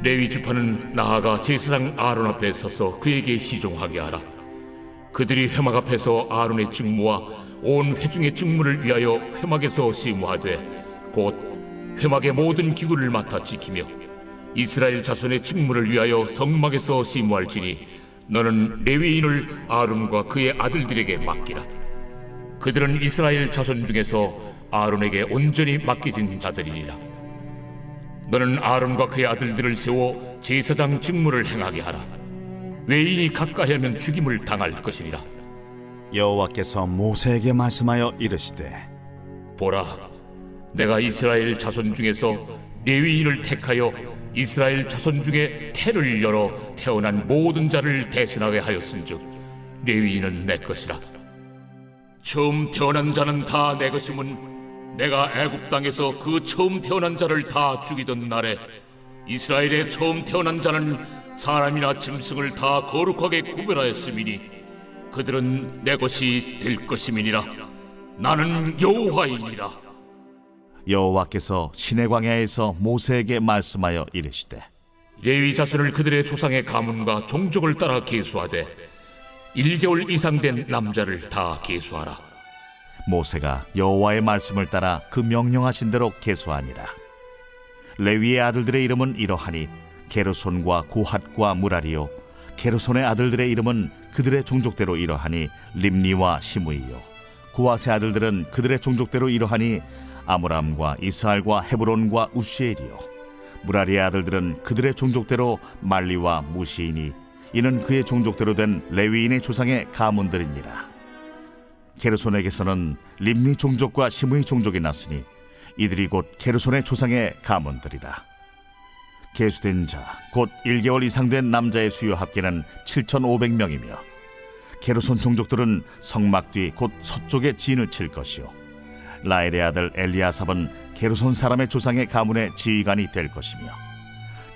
레위 지파는 나아가 제사장 아론 앞에 서서 그에게 시종하게 하라. 그들이 회막 앞에서 아론의 직무와 온 회중의 직무를 위하여 회막에서 시무하되 곧 회막의 모든 기구를 맡아 지키며 이스라엘 자손의 직무를 위하여 성막에서 시무할지니 너는 레위인을 아론과 그의 아들들에게 맡기라. 그들은 이스라엘 자손 중에서 아론에게 온전히 맡겨진 자들이니라. 너는 아론과 그의 아들들을 세워 제사장 직무를 행하게 하라. 외인이 가까이 하면 죽임을 당할 것이니라. 여호와께서 모세에게 말씀하여 이르시되 보라, 내가 이스라엘 자손 중에서 레위인을 택하여 이스라엘 자손 중에 태를 열어 태어난 모든 자를 대신하게 하였은즉 레위인은 내 것이라. 처음 태어난 자는 다 내 것임은 내가 애굽 땅에서 그 처음 태어난 자를 다 죽이던 날에 이스라엘의 처음 태어난 자는 사람이나 짐승을 다 거룩하게 구별하였음이니 그들은 내 것이 될 것임이니라. 나는 여호와이니라. 여호와께서 시내 광야에서 모세에게 말씀하여 이르시되 레위 자손을 그들의 조상의 가문과 종족을 따라 계수하되 1개월 이상 된 남자를 다 계수하라. 모세가 여호와의 말씀을 따라 그 명령하신 대로 계수하니라. 레위의 아들들의 이름은 이러하니 게르손과 고핫과 무라리요 게르손의 아들들의 이름은 그들의 종족대로 이러하니 림니와 시므이요 고핫의 아들들은 그들의 종족대로 이러하니 아므람과 이스할과 헤브론과 우시엘이요 무라리의 아들들은 그들의 종족대로 말리와 무시이니 이는 그의 종족대로 된 레위인의 조상의 가문들이니라. 게르손에게서는 림니 종족과 시므이 종족이 났으니 이들이 곧 게르손의 조상의 가문들이라. 계수된 자 곧 1개월 이상 된 남자의 수요 합계는 7,500명이며 게르손 종족들은 성막 뒤 곧 서쪽에 진을 칠 것이요 라엘의 아들 엘리아삽은 게르손 사람의 조상의 가문의 지휘관이 될 것이며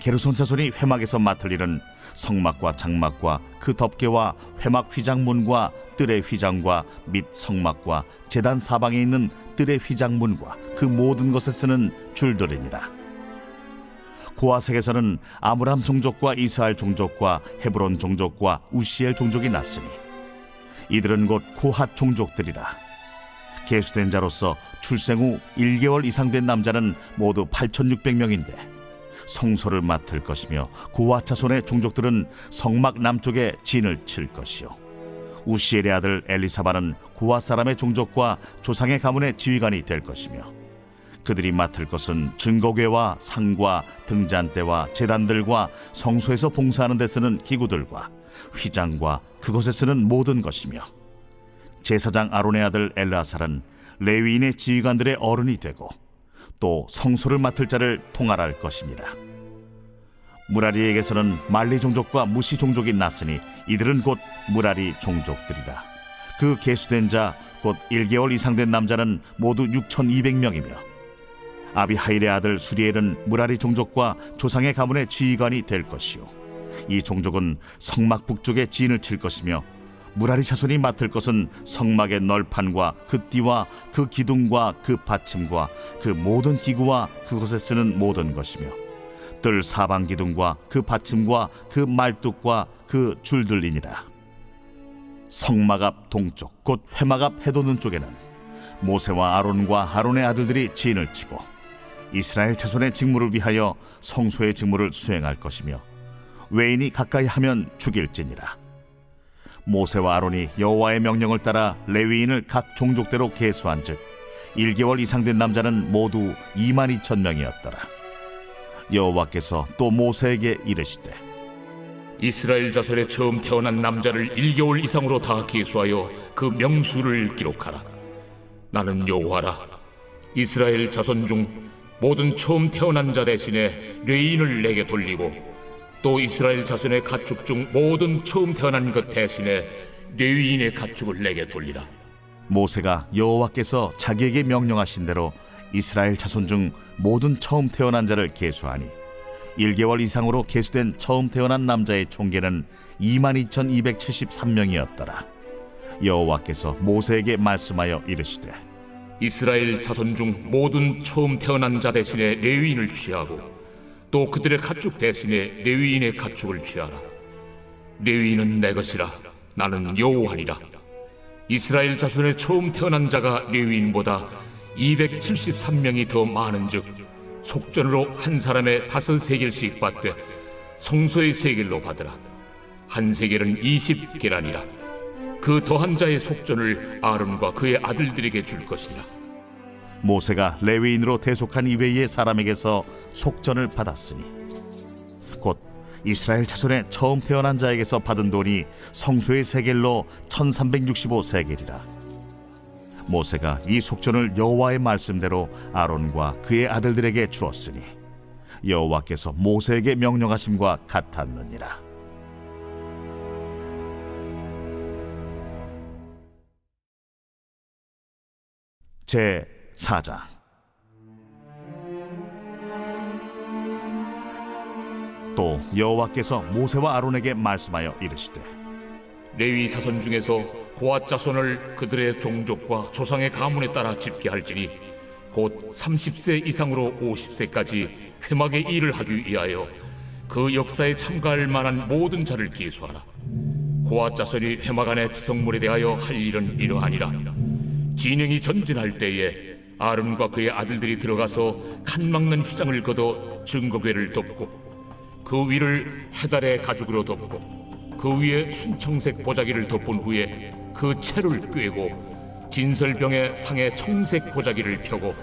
게르손 자손이 회막에서 맡을 일은 성막과 장막과 그 덮개와 회막 휘장문과 뜰의 휘장과 및 성막과 제단 사방에 있는 뜰의 휘장문과 그 모든 것에 쓰는 줄들이니라. 고아색에서는 아므람 종족과 이스할 종족과 헤브론 종족과 우시엘 종족이 났으니 이들은 곧 고핫 종족들이라. 계수된 자로서 출생 후 1개월 이상 된 남자는 모두 8,600명인데 성소를 맡을 것이며 고핫 자손의 종족들은 성막 남쪽에 진을 칠 것이요 우시엘의 아들 엘리사바는 고핫 사람의 종족과 조상의 가문의 지휘관이 될 것이며 그들이 맡을 것은 증거궤와 상과 등잔대와 제단들과 성소에서 봉사하는 데 쓰는 기구들과 휘장과 그것에 쓰는 모든 것이며 제사장 아론의 아들 엘르아살은 레위인의 지휘관들의 어른이 되고 또 성소를 맡을 자를 통할할 것이니라. 무라리에게서는 말리 종족과 무시 종족이 났으니 이들은 곧 무라리 종족들이라. 그 계수된 자 곧 1개월 이상 된 남자는 모두 6,200명이며 아비하일의 아들 수리엘은 무라리 종족과 조상의 가문의 지휘관이 될 것이요 이 종족은 성막 북쪽에 진을 칠 것이며 무라리 자손이 맡을 것은 성막의 널판과 그 띠와 그 기둥과 그 받침과 그 모든 기구와 그것에 쓰는 모든 것이며 뜰 사방 기둥과 그 받침과 그 말뚝과 그 줄들이니라. 성막 앞 동쪽 곧 회막 앞 해돋는 쪽에는 모세와 아론과 아론의 아들들이 진을 치고 이스라엘 자손의 직무를 위하여 성소의 직무를 수행할 것이며 외인이 가까이 하면 죽일지니라. 모세와 아론이 여호와의 명령을 따라 레위인을 각 종족대로 계수한즉 1개월 이상 된 남자는 모두 22,000명이었더라. 여호와께서 또 모세에게 이르시되 이스라엘 자손에 처음 태어난 남자를 1개월 이상으로 다 계수하여 그 명수를 기록하라. 나는 여호와라. 이스라엘 자손 중 모든 처음 태어난 자 대신에 레인을 내게 돌리고 또 이스라엘 자손의 가축 중 모든 처음 태어난 것 대신에 레위인의 가축을 내게 돌리라. 모세가 여호와께서 자기에게 명령하신 대로 이스라엘 자손 중 모든 처음 태어난 자를 계수하니 1개월 이상으로 계수된 처음 태어난 남자의 총계는 22,273명이었더라. 여호와께서 모세에게 말씀하여 이르시되 이스라엘 자손 중 모든 처음 태어난 자 대신에 레위인을 취하고 또 그들의 가축 대신에 레위인의 가축을 취하라. 레위인은 내 것이라. 나는 여호와니라. 이스라엘 자손의 처음 태어난 자가 레위인보다 273명이 더 많은즉 속전으로 한 사람의 5세겔씩 받되 성소의 세겔로 받으라. 한 세겔은 20계란이라. 그 더한 자의 속전을 아론과 그의 아들들에게 줄 것이라. 모세가 레위인으로 대속한 이외의 사람에게서 속전을 받았으니 곧 이스라엘 자손의 처음 태어난 자에게서 받은 돈이 성소의 세겔로 1365세겔이라. 모세가 이 속전을 여호와의 말씀대로 아론과 그의 아들들에게 주었으니 여호와께서 모세에게 명령하심과 같았느니라. 제 4장. 또 여호와께서 모세와 아론에게 말씀하여 이르시되 레위 자손 중에서 고앗 자손을 그들의 종족과 조상의 가문에 따라 집계할지니 곧 30세 이상으로 50세까지 회막의 일을 하기 위하여 그 역사에 참가할 만한 모든 자를 계수하라. 고앗 자손이 회막 안의 지성물에 대하여 할 일은 이러하니라. 진영이 전진할 때에 아론과 그의 아들들이 들어가서 칸 막는 휘장을 걷어 증거궤를 덮고 그 위를 해달의 가죽으로 덮고 그 위에 순청색 보자기를 덮은 후에 그 채를 꿰고 진설병의 상에 청색 보자기를 펴고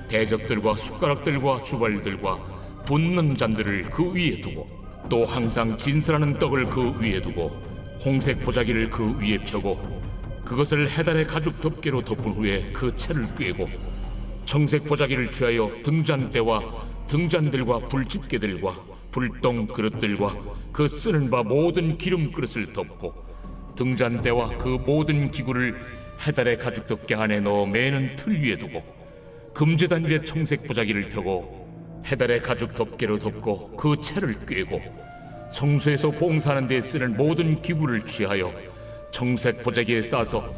대적들과 숟가락들과 주발들과 붓는 잔들을 그 위에 두고 또 항상 진설하는 떡을 그 위에 두고 홍색 보자기를 그 위에 펴고 그것을 해달의 가죽 덮개로 덮은 후에 그 채를 꿰고 청색 보자기를 취하여 등잔대와 등잔들과 불집게들과 불똥 그릇들과 그 쓰는 바 모든 기름 그릇을 덮고 등잔대와 그 모든 기구를 해달의 가죽 덮개 안에 넣어 매는 틀 위에 두고 금제단 위에 청색 보자기를 펴고 해달의 가죽 덮개로 덮고 그 채를 꿰고 성소에서 봉사하는 데 쓰는 모든 기구를 취하여 청색 보자기에 싸서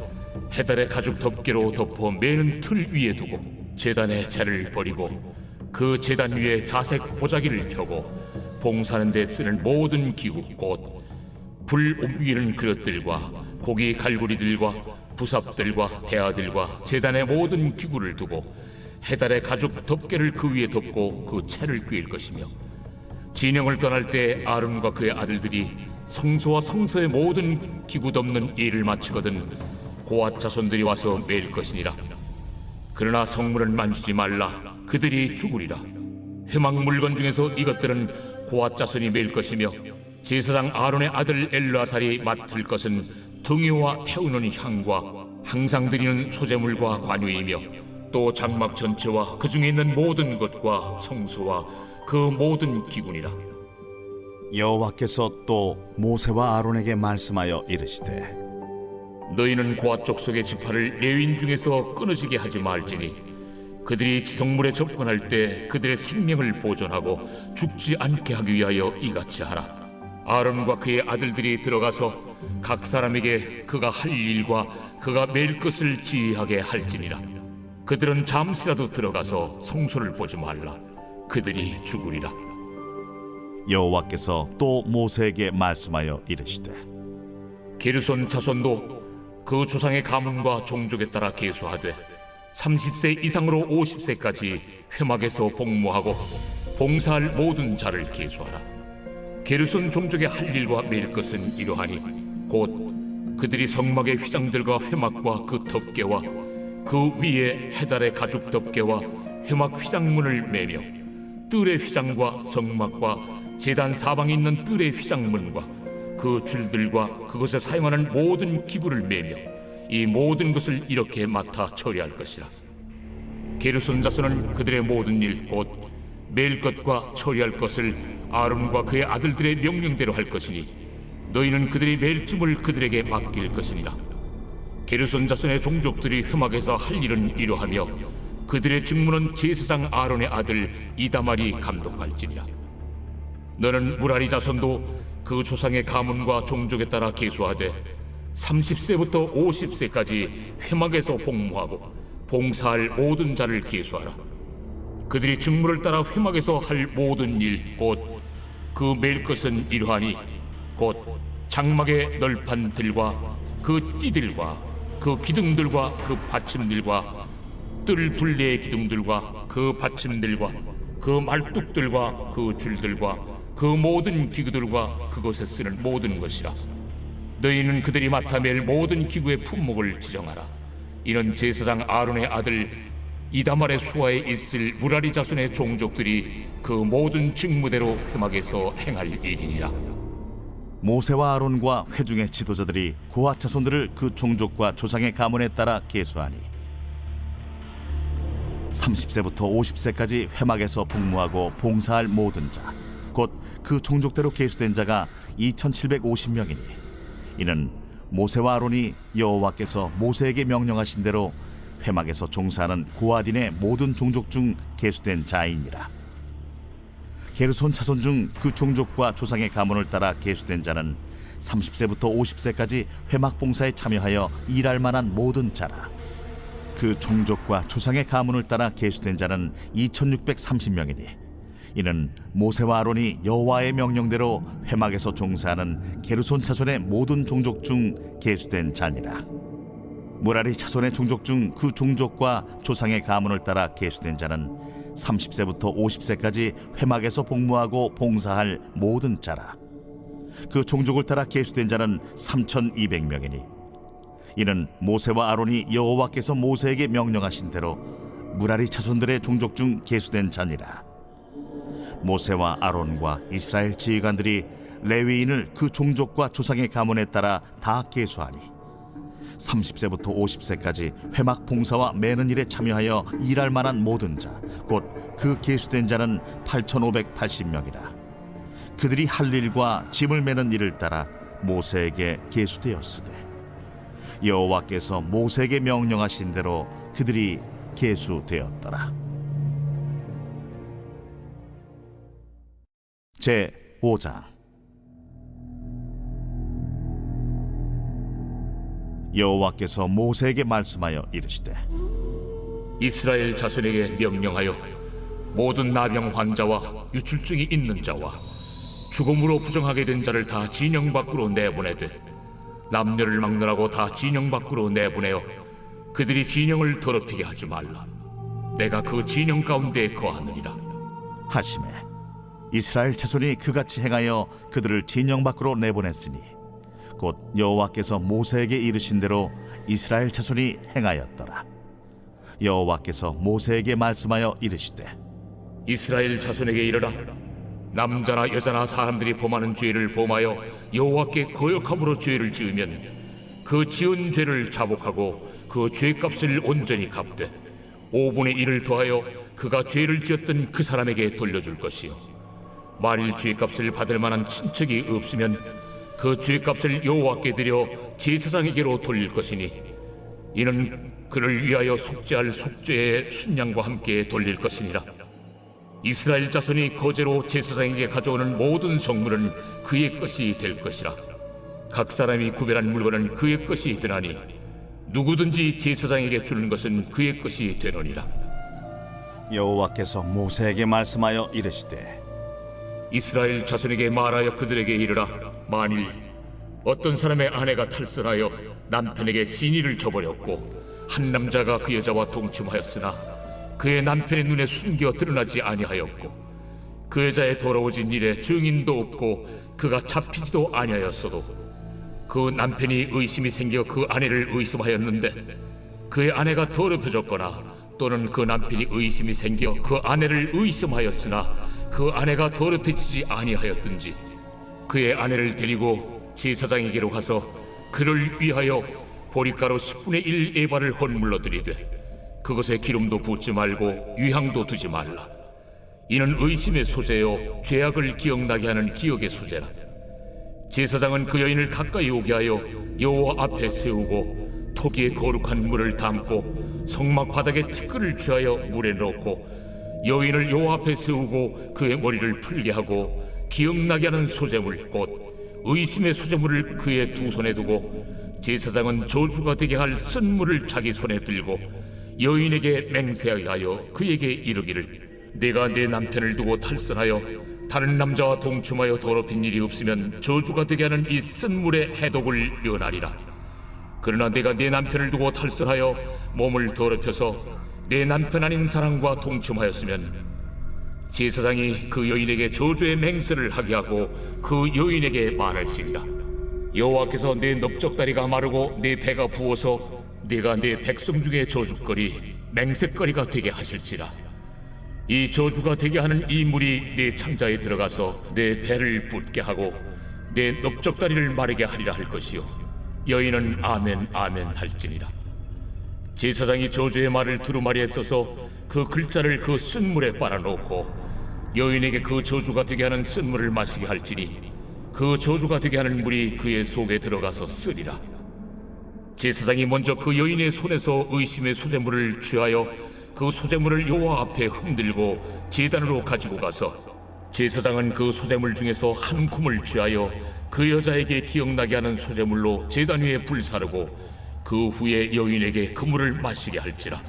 해달의 가죽 덮개로 덮어 매는 틀 위에 두고 제단의 채를 버리고 그 제단 위에 자색 보자기를 펴고 봉사하는 데 쓰는 모든 기구 곧 불 옮기는 그릇들과 고기 갈고리들과 부삽들과 대야들과 제단의 모든 기구를 두고 해달의 가죽 덮개를 그 위에 덮고 그 채를 꿰일 것이며 진영을 떠날 때 아론과 그의 아들들이 성소와 성소의 모든 기구 덮는 일을 마치거든 고앗 자손들이 와서 매일 것이니라. 그러나 성물은 만지지 말라. 그들이 죽으리라. 회막 물건 중에서 이것들은 고앗 자손이 매일 것이며 제사장 아론의 아들 엘르아살이 맡을 것은 등유와 태우는 향과 항상 드리는 소제물과 관유이며 또 장막 전체와 그 중에 있는 모든 것과 성소와 그 모든 기구니라. 여호와께서 또 모세와 아론에게 말씀하여 이르시되 너희는 고앗 족속의 지파를 레위인 중에서 끊어지게 하지 말지니 그들이 지성물에 접근할 때 그들의 생명을 보존하고 죽지 않게 하기 위하여 이같이 하라. 아론과 그의 아들들이 들어가서 각 사람에게 그가 할 일과 그가 맬 것을 지휘하게 할지니라. 그들은 잠시라도 들어가서 성소를 보지 말라. 그들이 죽으리라. 여호와께서 또 모세에게 말씀하여 이르시되 게르손 자손도 그 조상의 가문과 종족에 따라 계수하되 30세 이상으로 50세까지 회막에서 복무하고 봉사할 모든 자를 계수하라. 게르손 종족의 할 일과 맬 것은 이러하니 곧 그들이 성막의 휘장들과 회막과 그 덮개와 그 위에 해달의 가죽 덮개와 회막 휘장문을 매며 뜰의 휘장과 성막과 제단 사방에 있는 뜰의 휘장문과 그 줄들과 그것에 사용하는 모든 기구를 매며 이 모든 것을 이렇게 맡아 처리할 것이라. 게르손 자손은 그들의 모든 일 곧 맬 것과 처리할 것을 아론과 그의 아들들의 명령대로 할 것이니 너희는 그들이 맬 짐을 그들에게 맡길 것이니라. 게르손 자손의 종족들이 회막에서 할 일은 이러하며 그들의 직무는 제사장 아론의 아들 이다말이 감독할지니라. 너는 무라리 자손도 그 조상의 가문과 종족에 따라 계수하되 30세부터 50세까지 회막에서 복무하고 봉사할 모든 자를 계수하라. 그들이 직무를 따라 회막에서 할 모든 일 곧 그 맬 것은 이러하니 곧 장막의 널판 들과 그 띠들과 그 기둥들과 그 받침들과 뜰 둘레의 기둥들과 그 받침들과 그 말뚝들과 그 줄들과 그 모든 기구들과 그것에 쓰는 모든 것이라. 너희는 그들이 맡아 맬 모든 기구의 품목을 지정하라. 이는 제사장 아론의 아들 이다말의 수하에 있을 무라리 자손의 종족들이 그 모든 직무대로 회막에서 행할 일이니라. 모세와 아론과 회중의 지도자들이 고핫 자손들을 그 종족과 조상의 가문에 따라 계수하니 30세부터 50세까지 회막에서 복무하고 봉사할 모든 자 곧 그 종족대로 계수된 자가 2750명이니 이는 모세와 아론이 여호와께서 모세에게 명령하신 대로 회막에서 종사하는 고핫인의 모든 종족 중 계수된 자이니라. 게르손 자손 중 그 종족과 조상의 가문을 따라 계수된 자는 30세부터 50세까지 회막 봉사에 참여하여 일할 만한 모든 자라. 그 종족과 조상의 가문을 따라 계수된 자는 2630명이니 이는 모세와 아론이 여호와의 명령대로 회막에서 종사하는 게르손 자손의 모든 종족 중 계수된 자니라. 무라리 자손의 종족 중 그 종족과 조상의 가문을 따라 계수된 자는 30세부터 50세까지 회막에서 복무하고 봉사할 모든 자라. 그 종족을 따라 계수된 자는 3200명이니 이는 모세와 아론이 여호와께서 모세에게 명령하신 대로 무라리 자손들의 종족 중 계수된 자니라. 모세와 아론과 이스라엘 지휘관들이 레위인을 그 종족과 조상의 가문에 따라 다 계수하니 30세부터 50세까지 회막 봉사와 매는 일에 참여하여 일할 만한 모든 자 곧 그 계수된 자는 8580명이라. 그들이 할 일과 짐을 매는 일을 따라 모세에게 계수되었으되 여호와께서 모세에게 명령하신 대로 그들이 계수되었더라. 제 5장. 여호와께서 모세에게 말씀하여 이르시되 이스라엘 자손에게 명령하여 모든 나병 환자와 유출증이 있는 자와 죽음으로 부정하게 된 자를 다 진영 밖으로 내보내되 남녀를 막론하고 다 진영 밖으로 내보내어 그들이 진영을 더럽히게 하지 말라. 내가 그 진영 가운데에 거하느니라 하시매 이스라엘 자손이 그같이 행하여 그들을 진영 밖으로 내보냈으니 곧 여호와께서 모세에게 이르신 대로 이스라엘 자손이 행하였더라. 여호와께서 모세에게 말씀하여 이르시되 이스라엘 자손에게 이르라. 남자나 여자나 사람들이 범하는 죄를 범하여 여호와께 거역함으로 죄를 지으면 그 지은 죄를 자복하고 그 죄값을 온전히 갚되 5분의 1을 더하여 그가 죄를 지었던 그 사람에게 돌려줄 것이요 만일 죄값을 받을 만한 친척이 없으면 그 죄값을 여호와께 드려 제사장에게로 돌릴 것이니 이는 그를 위하여 속죄할 속죄의 순양과 함께 돌릴 것이니라. 이스라엘 자손이 거제로 제사장에게 가져오는 모든 성물은 그의 것이 될 것이라. 각 사람이 구별한 물건은 그의 것이 되나니 누구든지 제사장에게 주는 것은 그의 것이 되느니라. 여호와께서 모세에게 말씀하여 이르시되 이스라엘 자손에게 말하여 그들에게 이르라. 만일 어떤 사람의 아내가 탈선하여 남편에게 시니를 저버렸고 한 남자가 그 여자와 동침하였으나 그의 남편의 눈에 숨겨 드러나지 아니하였고 그 여자의 더러워진 일에 증인도 없고 그가 잡히지도 아니하였어도 그 남편이 의심이 생겨 그 아내를 의심하였는데 그의 아내가 더럽혀졌거나 또는 그 남편이 의심이 생겨 그 아내를 의심하였으나 그 아내가 더럽혀지지 아니하였든지 그의 아내를 데리고 제사장에게로 가서 그를 위하여 보리가루 10분의 1 에바를 헌물로 드리되 그것에 기름도 붓지 말고 유향도 두지 말라. 이는 의심의 소재요 죄악을 기억나게 하는 기억의 소재라. 제사장은 그 여인을 가까이 오게 하여 여호와 앞에 세우고 토기에 거룩한 물을 담고 성막 바닥에 티끌을 취하여 물에 넣고 여인을 여호와 앞에 세우고 그의 머리를 풀게 하고 기억나게 하는 소재물 곧 의심의 소재물을 그의 두 손에 두고 제사장은 저주가 되게 할 쓴물을 자기 손에 들고 여인에게 맹세하게 하여 그에게 이르기를 내가 내 남편을 두고 탈선하여 다른 남자와 동침하여 더럽힌 일이 없으면 저주가 되게 하는 이 쓴물의 해독을 면하리라. 그러나 내가 내 남편을 두고 탈선하여 몸을 더럽혀서 내 남편 아닌 사람과 동침하였으면 제사장이 그 여인에게 저주의 맹세를 하게 하고 그 여인에게 말할지니라. 여호와께서 내 넓적다리가 마르고 내 배가 부어서 네가 내 백성 중에 저주거리 맹세거리가 되게 하실지라. 이 저주가 되게 하는 이 물이 내 창자에 들어가서 내 배를 붓게 하고 내 넓적다리를 마르게 하리라 할 것이요 여인은 아멘 아멘 할지니라. 제사장이 저주의 말을 두루마리에 써서 그 글자를 그 쓴물에 빨아놓고 여인에게 그 저주가 되게 하는 쓴물을 마시게 할지니 그 저주가 되게 하는 물이 그의 속에 들어가서 쓰리라. 제사장이 먼저 그 여인의 손에서 의심의 소재물을 취하여 그 소재물을 여호와 앞에 흔들고 제단으로 가지고 가서 제사장은 그 소재물 중에서 한 쿰을 취하여 그 여자에게 기억나게 하는 소재물로 제단 위에 불사르고 그 후에 여인에게 그 물을 마시게 할지라.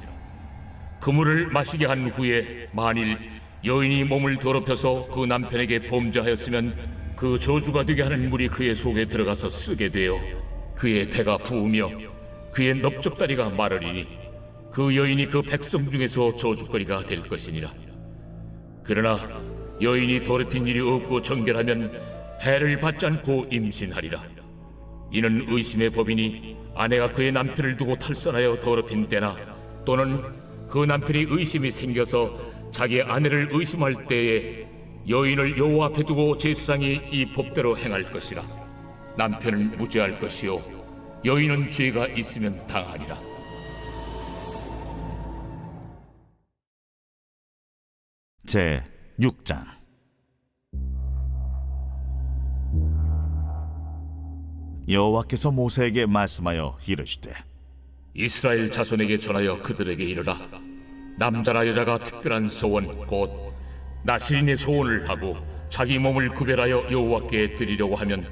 그 물을 마시게 한 후에 만일 여인이 몸을 더럽혀서 그 남편에게 범죄하였으면 그 저주가 되게 하는 물이 그의 속에 들어가서 쓰게 되어 그의 배가 부으며 그의 넓적다리가 마르리니 그 여인이 그 백성 중에서 저주거리가 될 것이니라. 그러나 여인이 더럽힌 일이 없고 정결하면 해를 받지 않고 임신하리라. 이는 의심의 법이니 아내가 그의 남편을 두고 탈선하여 더럽힌 때나 또는 그 남편이 의심이 생겨서 자기 아내를 의심할 때에 여인을 여호와 앞에 두고 제사장이 이 법대로 행할 것이라. 남편은 무죄할 것이요 여인은 죄가 있으면 당하리라. 제 6장. 여호와께서 모세에게 말씀하여 이르시되 이스라엘 자손에게 전하여 그들에게 이르라. 남자나 여자가 특별한 소원 곧 나실인의 소원을 하고 자기 몸을 구별하여 여호와께 드리려고 하면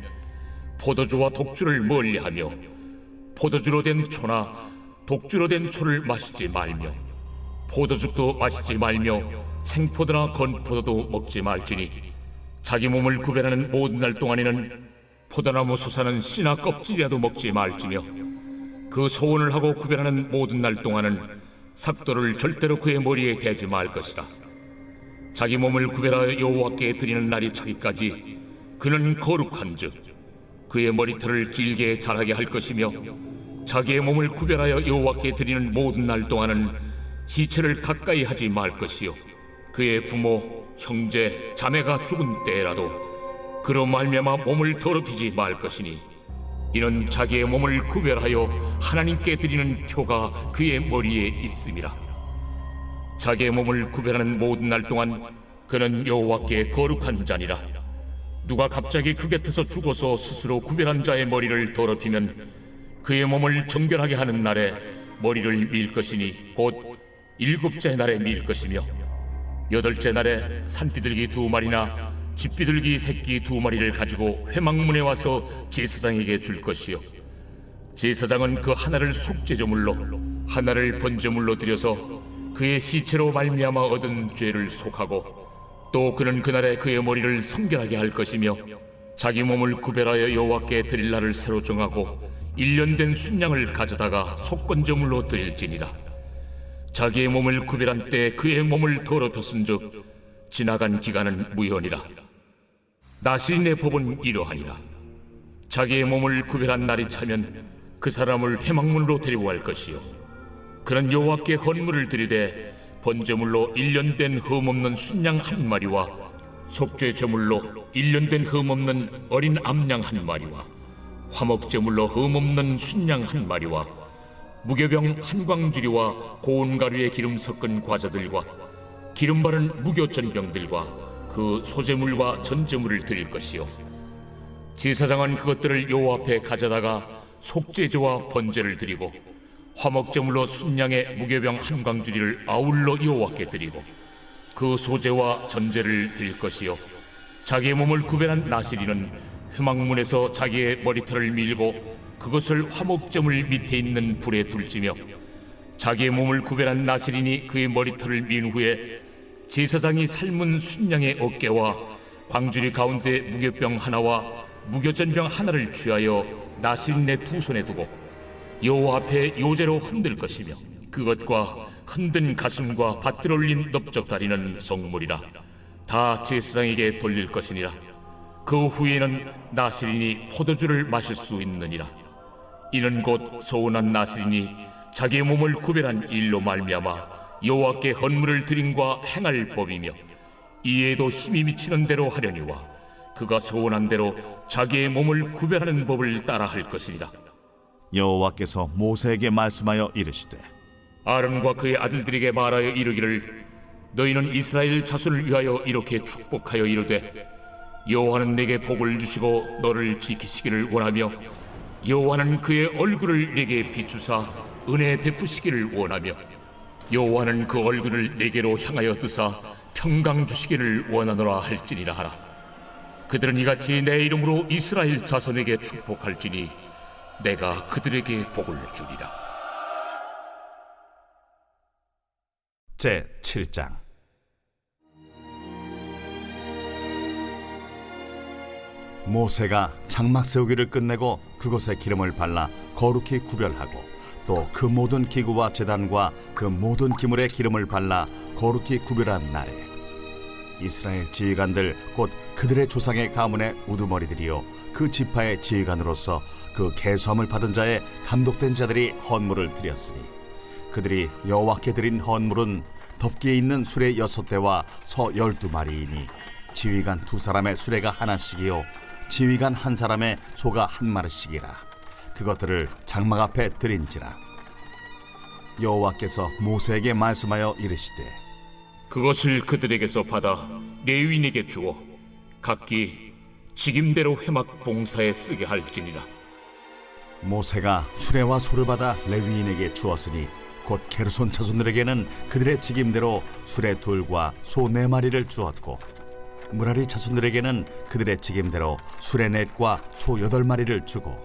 포도주와 독주를 멀리하며 포도주로 된 초나 독주로 된 초를 마시지 말며 포도즙도 마시지 말며 생포도나 건포도도 먹지 말지니 자기 몸을 구별하는 모든 날 동안에는 포도나무 솟아는 씨나 껍질이라도 먹지 말지며 그 소원을 하고 구별하는 모든 날 동안은 삭도를 절대로 그의 머리에 대지 말 것이라. 자기 몸을 구별하여 여호와께 드리는 날이 차기까지 그는 거룩한즉 그의 머리털을 길게 자라게 할 것이며 자기의 몸을 구별하여 여호와께 드리는 모든 날 동안은 시체를 가까이 하지 말 것이요 그의 부모, 형제, 자매가 죽은 때라도 그로 말미암아 몸을 더럽히지 말 것이니 이는 자기의 몸을 구별하여 하나님께 드리는 표가 그의 머리에 있음이라. 자기의 몸을 구별하는 모든 날 동안 그는 여호와께 거룩한 자니라. 누가 갑자기 그 곁에서 죽어서 스스로 구별한 자의 머리를 더럽히면 그의 몸을 정결하게 하는 날에 머리를 밀 것이니 곧 7째 날에 밀 것이며 8째 날에 산비둘기 2마리나 집비둘기 새끼 2마리를 가지고 회막문에 와서 제사장에게 줄 것이요 제사장은 그 하나를 속죄제물로 하나를 번제물로 드려서 그의 시체로 말미암아 얻은 죄를 속하고 또 그는 그날에 그의 머리를 성결하게 할 것이며 자기 몸을 구별하여 여호와께 드릴 날을 새로 정하고 1년 된 순양을 가져다가 속건제물로 드릴지니라. 자기의 몸을 구별한 때 그의 몸을 더럽혔은즉 지나간 기간은 무효니라. 나실인의 법은 이러하니라. 자기의 몸을 구별한 날이 차면 그 사람을 회막문으로 데리고 갈 것이요 그는 여호와께 헌물을 드리되 번제물로 1년 된 흠없는 순양 1마리와 속죄 제물로 1년 된 흠없는 어린 암양 한 마리와 화목 제물로 흠없는 순양 한 마리와 무교병 한 광주리와 고운 가루에 기름 섞은 과자들과 기름 바른 무교전병들과 그 소제물과 전제물을 드릴 것이요 제사장은 그것들을 여호와 앞에 가져다가 속죄제와 번제를 드리고 화목제물로 순양의 무교병 한 광주리를 아울러 여호와께 드리고 그 소제와 전제를 드릴 것이요 자기의 몸을 구별한 나시리는 회막문에서 자기의 머리털을 밀고 그것을 화목제물 밑에 있는 불에 둘지며 자기의 몸을 구별한 나시린이 그의 머리털을 민 후에 제사장이 삶은 순양의 어깨와 광주리 가운데 무교병 하나와 무교전병 하나를 취하여 나시린의 두 손에 두고 여호와 앞에 요제로 흔들 것이며 그것과 흔든 가슴과 밭들 올린 넓적다리는 성물이라 다 제사장에게 돌릴 것이니라. 그 후에는 나시린이 포도주를 마실 수 있느니라. 이는 곧 소원한 나시린이 자기의 몸을 구별한 일로 말미암아 여호와께 헌물을 드림과 행할 법이며 이에도 힘이 미치는 대로 하려니와 그가 소원한 대로 자기의 몸을 구별하는 법을 따라할 것이니라. 여호와께서 모세에게 말씀하여 이르시되 아론과 그의 아들들에게 말하여 이르기를 너희는 이스라엘 자손을 위하여 이렇게 축복하여 이르되 여호와는 내게 복을 주시고 너를 지키시기를 원하며 여호와는 그의 얼굴을 내게 비추사 은혜 베푸시기를 원하며 여호와는 그 얼굴을 내게로 향하여 드사 평강 주시기를 원하노라 할지니라 하라. 그들은 이같이 내 이름으로 이스라엘 자손에게 축복할지니 내가 그들에게 복을 주리라. 제 7장. 모세가 장막 세우기를 끝내고 그곳에 기름을 발라 거룩히 구별하고 또 그 모든 기구와 제단과 그 모든 기물에 기름을 발라 거룩히 구별한 날에 이스라엘 지휘관들 곧 그들의 조상의 가문의 우두머리들이요 그 지파의 지휘관으로서 그 계수함을 받은 자의 감독된 자들이 헌물을 드렸으니 그들이 여호와께 드린 헌물은 덮기에 있는 수레 6대와 서 12마리이니 지휘관 2사람의 수레가 하나씩이요 지휘관 1사람의 소가 1마리씩이라. 그것들을 장막 앞에 드린지라. 여호와께서 모세에게 말씀하여 이르시되 그것을 그들에게서 받아 레위인에게 주어 각기 직임대로 회막 봉사에 쓰게 할지니라. 모세가 수레와 소를 받아 레위인에게 주었으니 곧 게르손 자손들에게는 그들의 직임대로 수레 2과 소 4마리를 주었고 무라리 자손들에게는 그들의 직임대로 수레 4과 소 8마리를 주고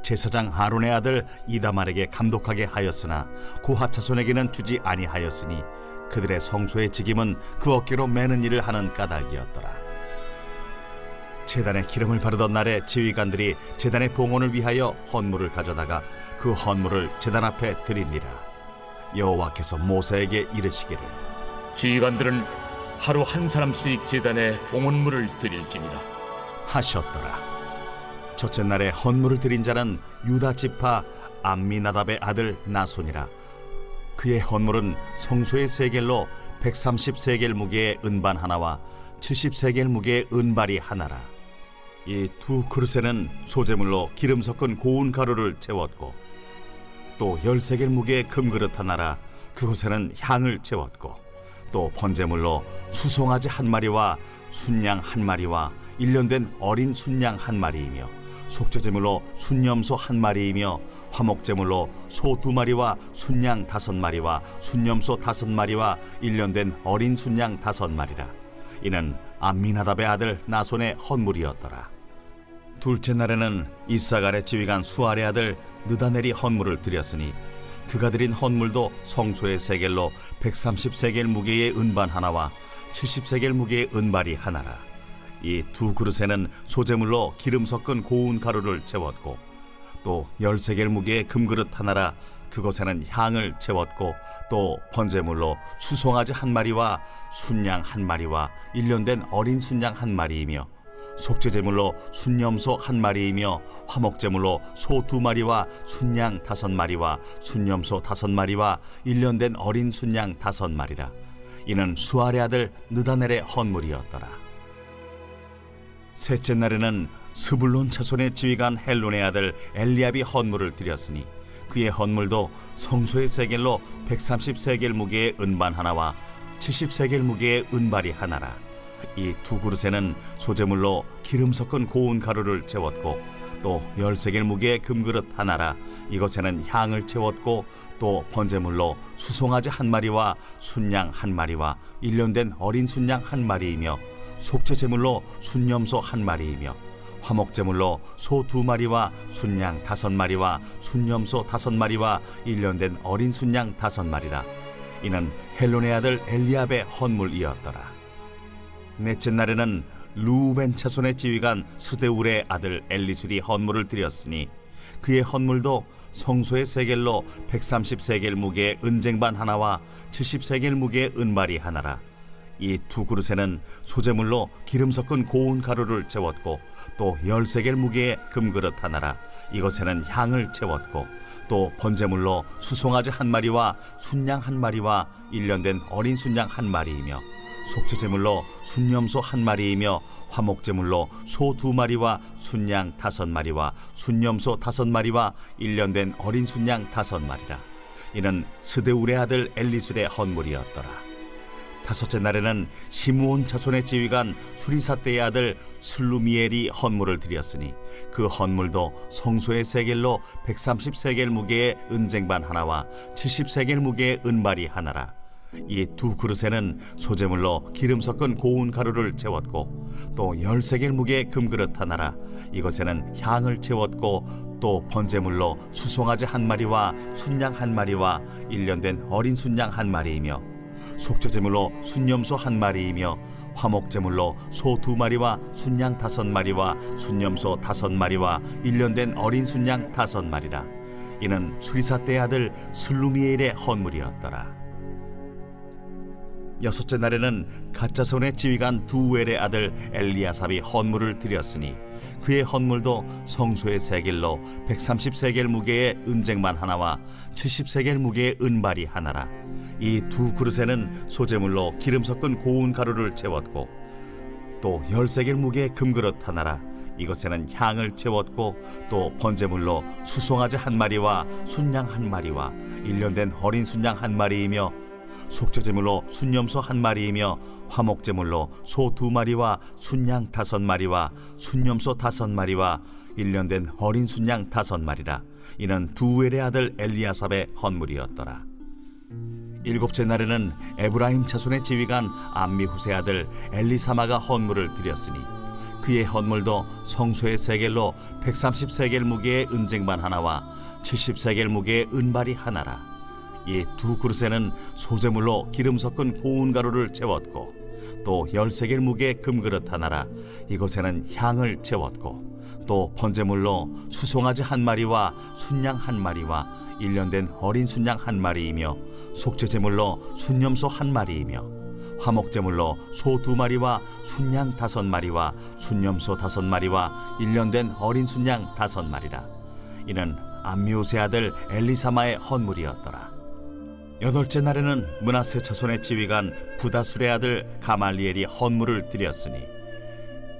제사장 아론의 아들 이다말에게 감독하게 하였으나 고핫 자손에게는 주지 아니하였으니 그들의 성소의 직임은 그 어깨로 매는 일을 하는 까닭이었더라. 제단에 기름을 바르던 날에 지휘관들이 제단의 봉헌을 위하여 헌물을 가져다가 그 헌물을 제단 앞에 드립니다. 여호와께서 모세에게 이르시기를 지휘관들은 하루 한 사람씩 제단에 봉헌물을 드릴지니라 하셨더라. 첫째 날에 헌물을 드린 자는 유다 지파 암미나답의 아들 나손이라. 그의 헌물은 성소의 세겔로 130세겔 무게의 은반 하나와 70세겔 무게의 은발이 하나라. 이 두 그릇에는 소재물로 기름 섞은 고운 가루를 채웠고 또 10세겔 무게의 금그릇 하나라. 그곳에는 향을 채웠고 또 번제물로 수송아지 1마리와 순양 1마리와 1년 된 어린 순양 1마리이며 속죄제물로 순염소 1마리이며 화목제물로 소 2마리와 순양 5마리와 순염소 5마리와 1년 된 어린 순양 5마리라. 이는 암미나답의 아들 나손의 헌물이었더라. 둘째 날에는 이사갈의 지휘관 수알의 아들 느다넬이 헌물을 드렸으니 그가 드린 헌물도 성소의 세겔로 130세겔 무게의 은반 하나와 70세겔 무게의 은발이 하나라. 이 두 그릇에는 소재물로 기름 섞은 고운 가루를 채웠고 또 10세겔 무게의 금그릇 하나라. 그것에는 향을 채웠고 또 번제물로 수송아지 1마리와 순양 1마리와 1년 된 어린 순양 1마리이며 속죄제물로 순염소 1마리이며 화목제물로 소 2마리와 순양 5마리와 순염소 5마리와 1년 된 어린 순양 5마리라. 이는 수알의 아들 느다넬의 헌물이었더라. 셋째 날에는 스불론 자손의 지휘관 헬론의 아들 엘리압이 헌물을 드렸으니 그의 헌물도 성소의 세겔로 130세겔 무게의 은반 하나와 70세겔 무게의 은발이 하나라. 이 두 그릇에는 소재물로 기름 섞은 고운 가루를 채웠고 또 10세겔 무게의 금그릇 하나라. 이것에는 향을 채웠고 또 번제물로 수송아지 한 마리와 순양 한 마리와 일년된 어린 순양 한 마리이며 속죄 제물로 순염소 한 마리이며 화목 제물로 소 2마리와 순양 5마리와 순염소 5마리와 일년된 어린 순양 5마리라. 이는 헬론의 아들 엘리압의 헌물이었더라. 넷째 날에는 루벤 차손의 지휘관 스데울의 아들 엘리술이 헌물을 드렸으니 그의 헌물도 성소의 세겔로 130세겔 무게의 은쟁반 하나와 70세겔 무게의 은발이 하나라. 이 두 그릇에는 소재물로 기름 섞은 고운 가루를 채웠고 또 10세겔 무게의 금그릇 하나라. 이것에는 향을 채웠고 또 번제물로 수송아지 한 마리와 순양 한 마리와 일년된 어린 순양 한 마리이며 속죄제물로 순염소 한 마리이며 화목제물로 소 2마리와 순양 5마리와 순염소 5마리와 일년된 어린 순양 5마리라. 이는 스데울의 아들 엘리술의 헌물이었더라. 다섯째 날에는 시므온 자손의 지휘관 수리사떼의 아들 슬루미엘이 헌물을 드렸으니 그 헌물도 성소의 세겔로 130세겔 무게의 은쟁반 하나와 70세겔 무게의 은발이 하나라. 이 두 그릇에는 소재물로 기름 섞은 고운 가루를 채웠고 또 10세겔 무게의 금그릇 하나라. 이것에는 향을 채웠고 또 번제물로 수송아지 한 마리와 순양 한 마리와 일년된 어린 순양 한 마리이며 속죄제물로 순염소 한 마리이며 화목제물로 소 2마리와 순양 5마리와 순염소 5마리와 일년된 어린 순양 5마리라. 이는 수리사떼의 아들 슬루미엘의 헌물이었더라. 여섯째 날에는 갓자손의 지휘관 두웰의 아들 엘리아삽이 헌물을 드렸으니 그의 헌물도 성소의 세겔로 130세겔 무게의 은쟁반 하나와 70세겔 무게의 은발이 하나라. 이 두 그릇에는 소재물로 기름 섞은 고운 가루를 채웠고 또 10세겔 무게의 금그릇 하나라. 이것에는 향을 채웠고 또 번제물로 수송아지 한 마리와 순양 한 마리와 일년된 어린 순양 한 마리이며 속죄제물로 순염소 한 마리이며 화목제물로 소 2마리와 순양 5마리와 순염소 5마리와 일년된 어린 순양 5마리라. 이는 두웰의 아들 엘리아삽의 헌물이었더라. 일곱째 날에는 에브라임 자손의 지휘관 암미후세 아들 엘리사마가 헌물을 드렸으니 그의 헌물도 성소의 세겔로 130세겔 무게의 은쟁반 하나와 70세겔 무게의 은발이 하나라. 이 두 그릇에는 소재물로 기름 섞은 고운 가루를 채웠고 또 10세겔 무게의 금그릇 하나라. 이것에는 향을 채웠고 또 번제물로 수송아지 한 마리와 순양 한 마리와 일년된 어린 순양 한 마리이며 속죄제물로 순염소 한 마리이며 화목제물로 소 2마리와 순양 5마리와 순염소 5마리와 일년된 어린 순양 5마리라. 이는 암미우스의 아들 엘리사마의 헌물이었더라. 여덟째 날에는 므낫세 자손의 지휘관 부다술의 아들 가말리엘이 헌물을 드렸으니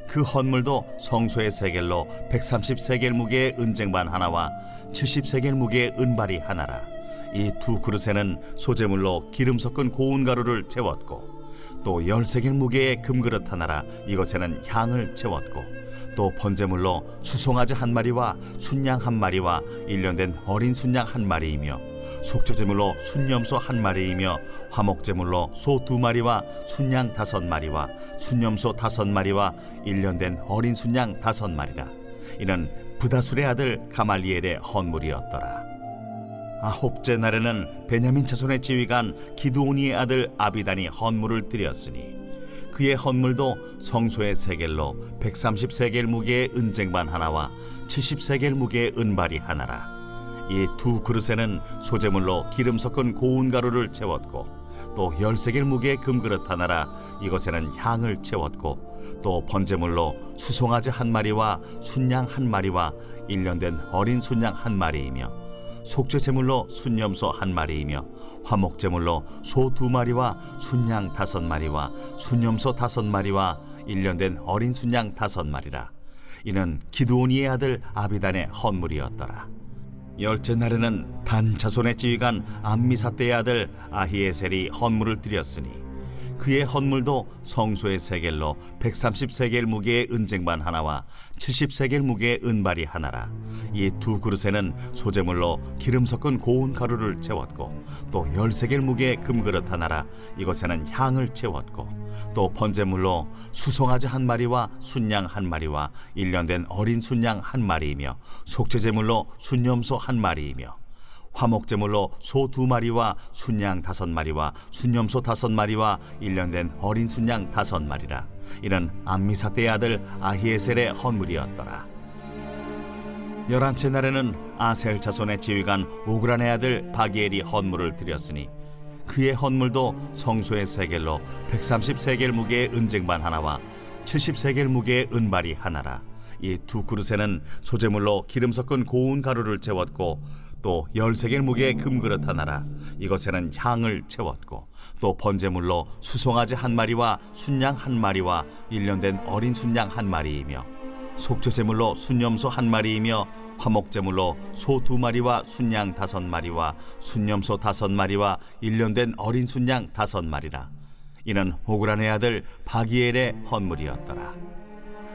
그 헌물도 성소의 세겔로 130세겔 무게의 은쟁반 하나와 70세겔 무게의 은발이 하나라. 이 두 그릇에는 소재물로 기름 섞은 고운 가루를 채웠고 또 10세겔 무게의 금그릇 하나라. 이것에는 향을 채웠고 또 번제물로 수송아지 한 마리와 순양 한 마리와 일년된 어린 순양 한 마리이며 속죄제물로 순염소 한 마리이며 화목제물로 소 2마리와 순양 5마리와 순염소 5마리와 일년된 어린 순양 5마리라. 이는 부다술의 아들 가말리엘의 헌물이었더라. 아홉째 날에는 베냐민 자손의 지휘관 기드오니의 아들 아비단이 헌물을 드렸으니 그의 헌물도 성소의 세겔로 130세겔 무게의 은쟁반 하나와 70세겔 무게의 은발이 하나라. 이 두 그릇에는 소재물로 기름 섞은 고운 가루를 채웠고 또 10세겔 무게의 금그릇 하나라. 이것에는 향을 채웠고 또 번제물로 수송아지 한 마리와 순양 한 마리와 일년된 어린 순양 한 마리이며 속죄제물로 순염소 한 마리이며 화목제물로 소 2마리와 순양 5마리와 순염소 5마리와 1년 된 어린 순양 5마리라. 이는 기드오니의 아들 아비단의 헌물이었더라. 열째 날에는 단 자손의 지휘관 암미사대의 아들 아히에셀이 헌물을 드렸으니 그의 헌물도 성소의 세겔로 130세겔 무게의 은쟁반 하나와 70세겔 무게의 은발이 하나라. 이 두 그릇에는 소재물로 기름 섞은 고운 가루를 채웠고 또 10세겔 무게의 금그릇 하나라. 이것에는 향을 채웠고 또 번제물로 수송아지 1마리와 순양 1마리와 1년 된 어린 순양 1마리이며 속죄제물로 순염소 1마리이며 화목제물로 소 2마리와 순양 5마리와 순염소 5마리와 1년 된 어린 순양 5마리라. 이는 암미사대의 아들 아히에셀의 헌물이었더라. 11째 날에는 아셀 자손의 지휘관 오그란의 아들 바기엘이 헌물을 드렸으니 그의 헌물도 성소의 세겔로 130세겔 무게의 은쟁반 하나와 70세겔 무게의 은발이 하나라. 이 두 그릇에는 소재물로 기름 섞은 고운 가루를 채웠고 또 10세겔 무게의 금그릇 하나라. 이것에는 향을 채웠고 또 번제물로 수송아지 1마리와 순양 1마리와 1년 된 어린 순양 1마리이며 속죄제물로 순염소 1마리이며 화목제물로 소 2마리와 순양 5마리와 순염소 5마리와 1년 된 어린 순양 5마리라. 이는 호그란의 아들 바기엘의 헌물이었더라.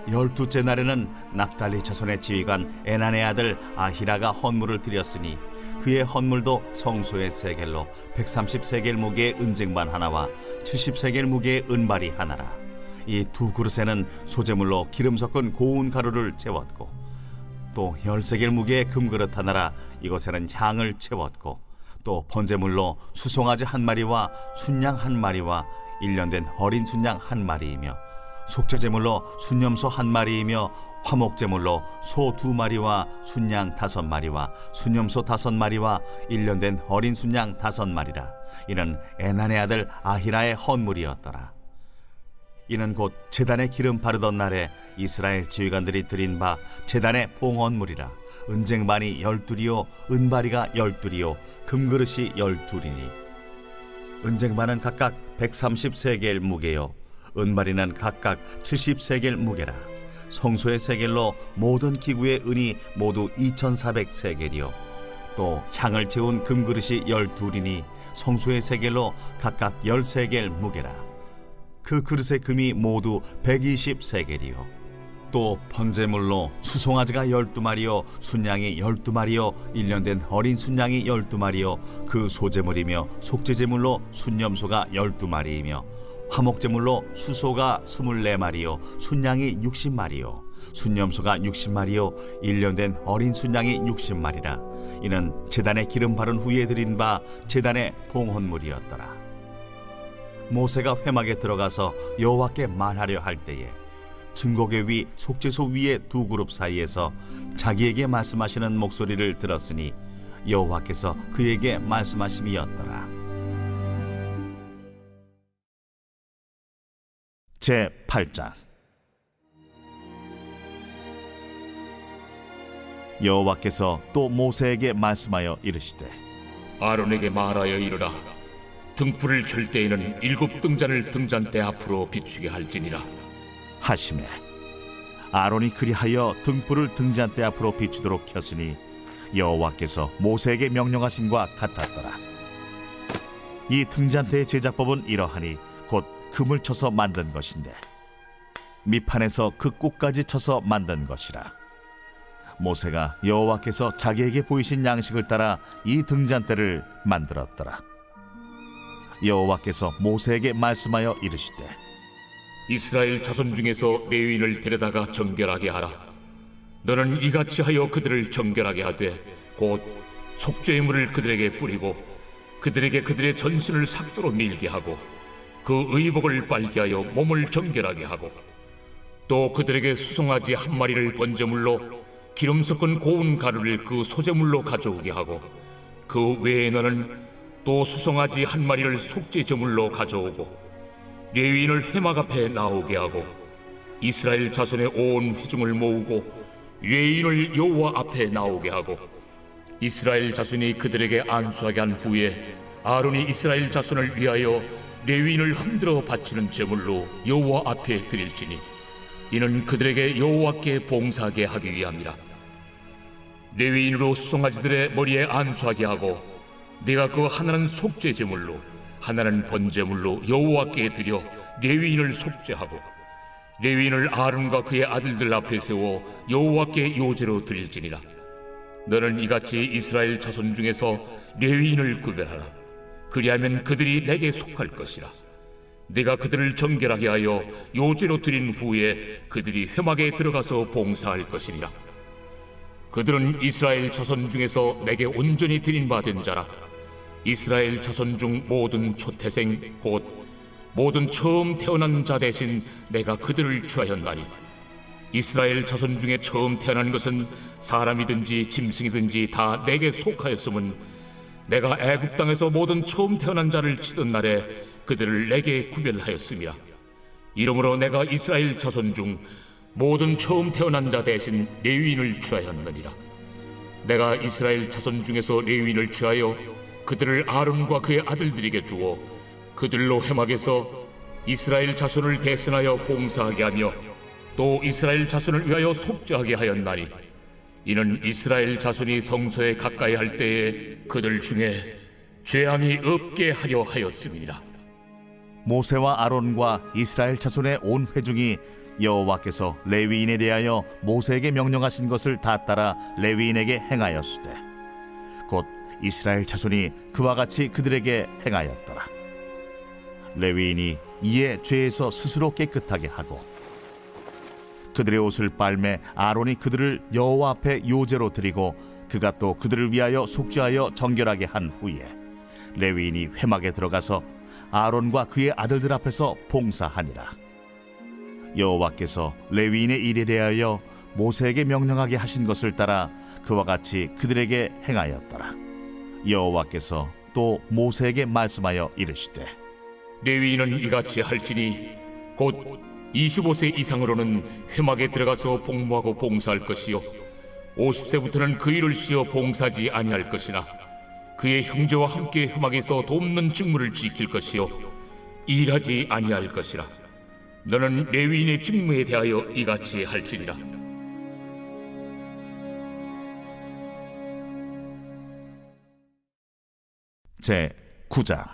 12째 날에는 납달리 자손의 지휘관 에난의 아들 아히라가 헌물을 드렸으니 그의 헌물도 성소의 세겔로 130세겔 무게의 은쟁반 하나와 70세겔 무게의 은발이 하나라. 이 두 그릇에는 소재물로 기름 섞은 고운 가루를 채웠고 또 10세겔 무게의 금그릇 하나라. 이것에는 향을 채웠고 또 번제물로 수송아지 1마리와 순양 1마리와 1년 된 어린 순양 1마리이며 속죄제물로 순염소 1마리이며 화목제물로 소 2마리와 순양 5마리와 순염소 5마리와 1년 된 어린 순양 5마리라. 이는 에난의 아들 아히라의 헌물이었더라. 이는 곧 제단에 기름 바르던 날에 이스라엘 지휘관들이 드린 바 제단의 봉헌물이라. 은쟁반이 12이요 은바리가 12이요 금그릇이 12이니 은쟁반은 각각 130세겔 무게요 은바리는 각각 70세겔 무게라. 성소의 세겔로 모든 기구의 은이 모두 2400세겔이요 또 향을 채운 금그릇이 12이니 성소의 세겔로 각각 10세겔 무게라. 그 그릇의 금이 모두 120세겔이요 또 번제물로 수송아지가 12마리요 순양이 12마리요 1년 된 어린 순양이 12마리요 그 소제물이며 속죄제물로 순염소가 12마리이며 화목제물로 수소가 24마리요 순양이 60마리요 순염소가 60마리요 1년 된 어린 순양이 60마리라. 이는 제단에 기름 바른 후에 드린 바 제단의 봉헌물이었더라. 모세가 회막에 들어가서 여호와께 말하려 할 때에 증거궤 위 속죄소 위의 두 그룹 사이에서 자기에게 말씀하시는 목소리를 들었으니 여호와께서 그에게 말씀하심이었더라. 제8장 여호와께서 또 모세에게 말씀하여 이르시되 아론에게 말하여 이르라. 등불을 켤 때에는 7 등잔을 등잔대 앞으로 비추게 할지니라. 하시매 아론이 그리하여 등불을 등잔대 앞으로 비추도록 켰으니 여호와께서 모세에게 명령하심과 같았더라. 이 등잔대의 제작법은 이러하니 곧 금을 쳐서 만든 것인데 밑판에서 그 꼭까지 쳐서 만든 것이라. 모세가 여호와께서 자기에게 보이신 양식을 따라 이 등잔대를 만들었더라. 여호와께서 모세에게 말씀하여 이르시되 이스라엘 자손 중에서 레위인을 데려다가 정결하게 하라. 너는 이같이 하여 그들을 정결하게 하되 곧 속죄의 물을 그들에게 뿌리고 그들에게 그들의 전신을 삭도로 밀게 하고 그 의복을 빨게 하여 몸을 정결하게 하고 또 그들에게 수송아지 1마리를 번제물로 기름 섞은 고운 가루를 그 소제물로 가져오게 하고 그 외에 너는 또 수송아지 1마리를 속죄 제물로 가져오고 레위인을 회막 앞에 나오게 하고 이스라엘 자손의 온 회중을 모으고 레위인을 여호와 앞에 나오게 하고 이스라엘 자손이 그들에게 안수하게 한 후에 아론이 이스라엘 자손을 위하여 레위인을 흔들어 바치는 제물로 여호와 앞에 드릴지니 이는 그들에게 여호와께 봉사하게 하기 위함이라. 레위인으로 수송아지들의 머리에 안수하게 하고 네가 그 하나는 속죄 제물로 하나는 번제물로 여호와께 드려 레위인을 속죄하고 레위인을 아론과 그의 아들들 앞에 세워 여호와께 요제로 드릴지니라. 너는 이같이 이스라엘 자손 중에서 레위인을 구별하라. 그리하면 그들이 내게 속할 것이라. 네가 그들을 정결하게 하여 요제로 드린 후에 그들이 회막에 들어가서 봉사할 것이니라. 그들은 이스라엘 자손 중에서 내게 온전히 드린 바 된 자라. 이스라엘 자손 중 모든 초태생 곧 모든 처음 태어난 자 대신 내가 그들을 취하였나니 이스라엘 자손 중에 처음 태어난 것은 사람이든지 짐승이든지 다 내게 속하였음은 내가 애굽 땅에서 모든 처음 태어난 자를 치던 날에 그들을 내게 구별하였음이라. 이러므로 내가 이스라엘 자손 중 모든 처음 태어난 자 대신 레위인을 취하였느니라. 내가 이스라엘 자손 중에서 레위인을 취하여 그들을 아론과 그의 아들들에게 주어 그들로 회막에서 이스라엘 자손을 대신하여 봉사하게 하며 또 이스라엘 자손을 위하여 속죄하게 하였나니 이는 이스라엘 자손이 성소에 가까이 할 때에 그들 중에 죄함이 없게 하려 하였음이라. 모세와 아론과 이스라엘 자손의 온 회중이 여호와께서 레위인에 대하여 모세에게 명령하신 것을 다 따라 레위인에게 행하였으되 곧 이스라엘 자손이 그와 같이 그들에게 행하였더라. 레위인이 이에 죄에서 스스로 깨끗하게 하고 그들의 옷을 빨매 아론이 그들을 여호와 앞에 요제로 드리고 그가 또 그들을 위하여 속죄하여 정결하게 한 후에 레위인이 회막에 들어가서 아론과 그의 아들들 앞에서 봉사하니라. 여호와께서 레위인의 일에 대하여 모세에게 명령하게 하신 것을 따라 그와 같이 그들에게 행하였더라. 여호와께서 또 모세에게 말씀하여 이르시되 레위인은 이같이 할지니 곧 25세 이상으로는 회막에 들어가서 복무하고 봉사할 것이요 50세부터는 그 일을 쉬어 봉사하지 아니할 것이나 그의 형제와 함께 회막에서 돕는 직무를 지킬 것이요 일하지 아니할 것이라. 너는 레위인의 직무에 대하여 이같이 할지니라. 제 9장.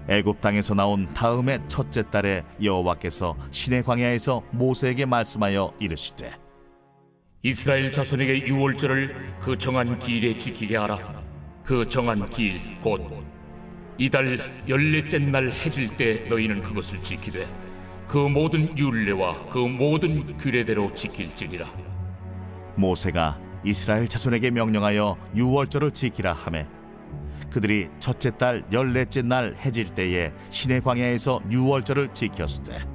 애굽 땅에서 나온 다음의 첫째 달에 여호와께서 시내 광야에서 모세에게 말씀하여 이르시되 이스라엘 자손에게 유월절을 그 정한 기일에 지키게 하라. 그 정한 기일 곧 이달 14째 날 해질 때 너희는 그것을 지키되 그 모든 율례와 그 모든 규례대로 지킬지니라. 모세가 이스라엘 자손에게 명령하여 유월절을 지키라 하매 그들이 첫째 달 14째 날 해질 때에 시내 광야에서 유월절을 지켰으되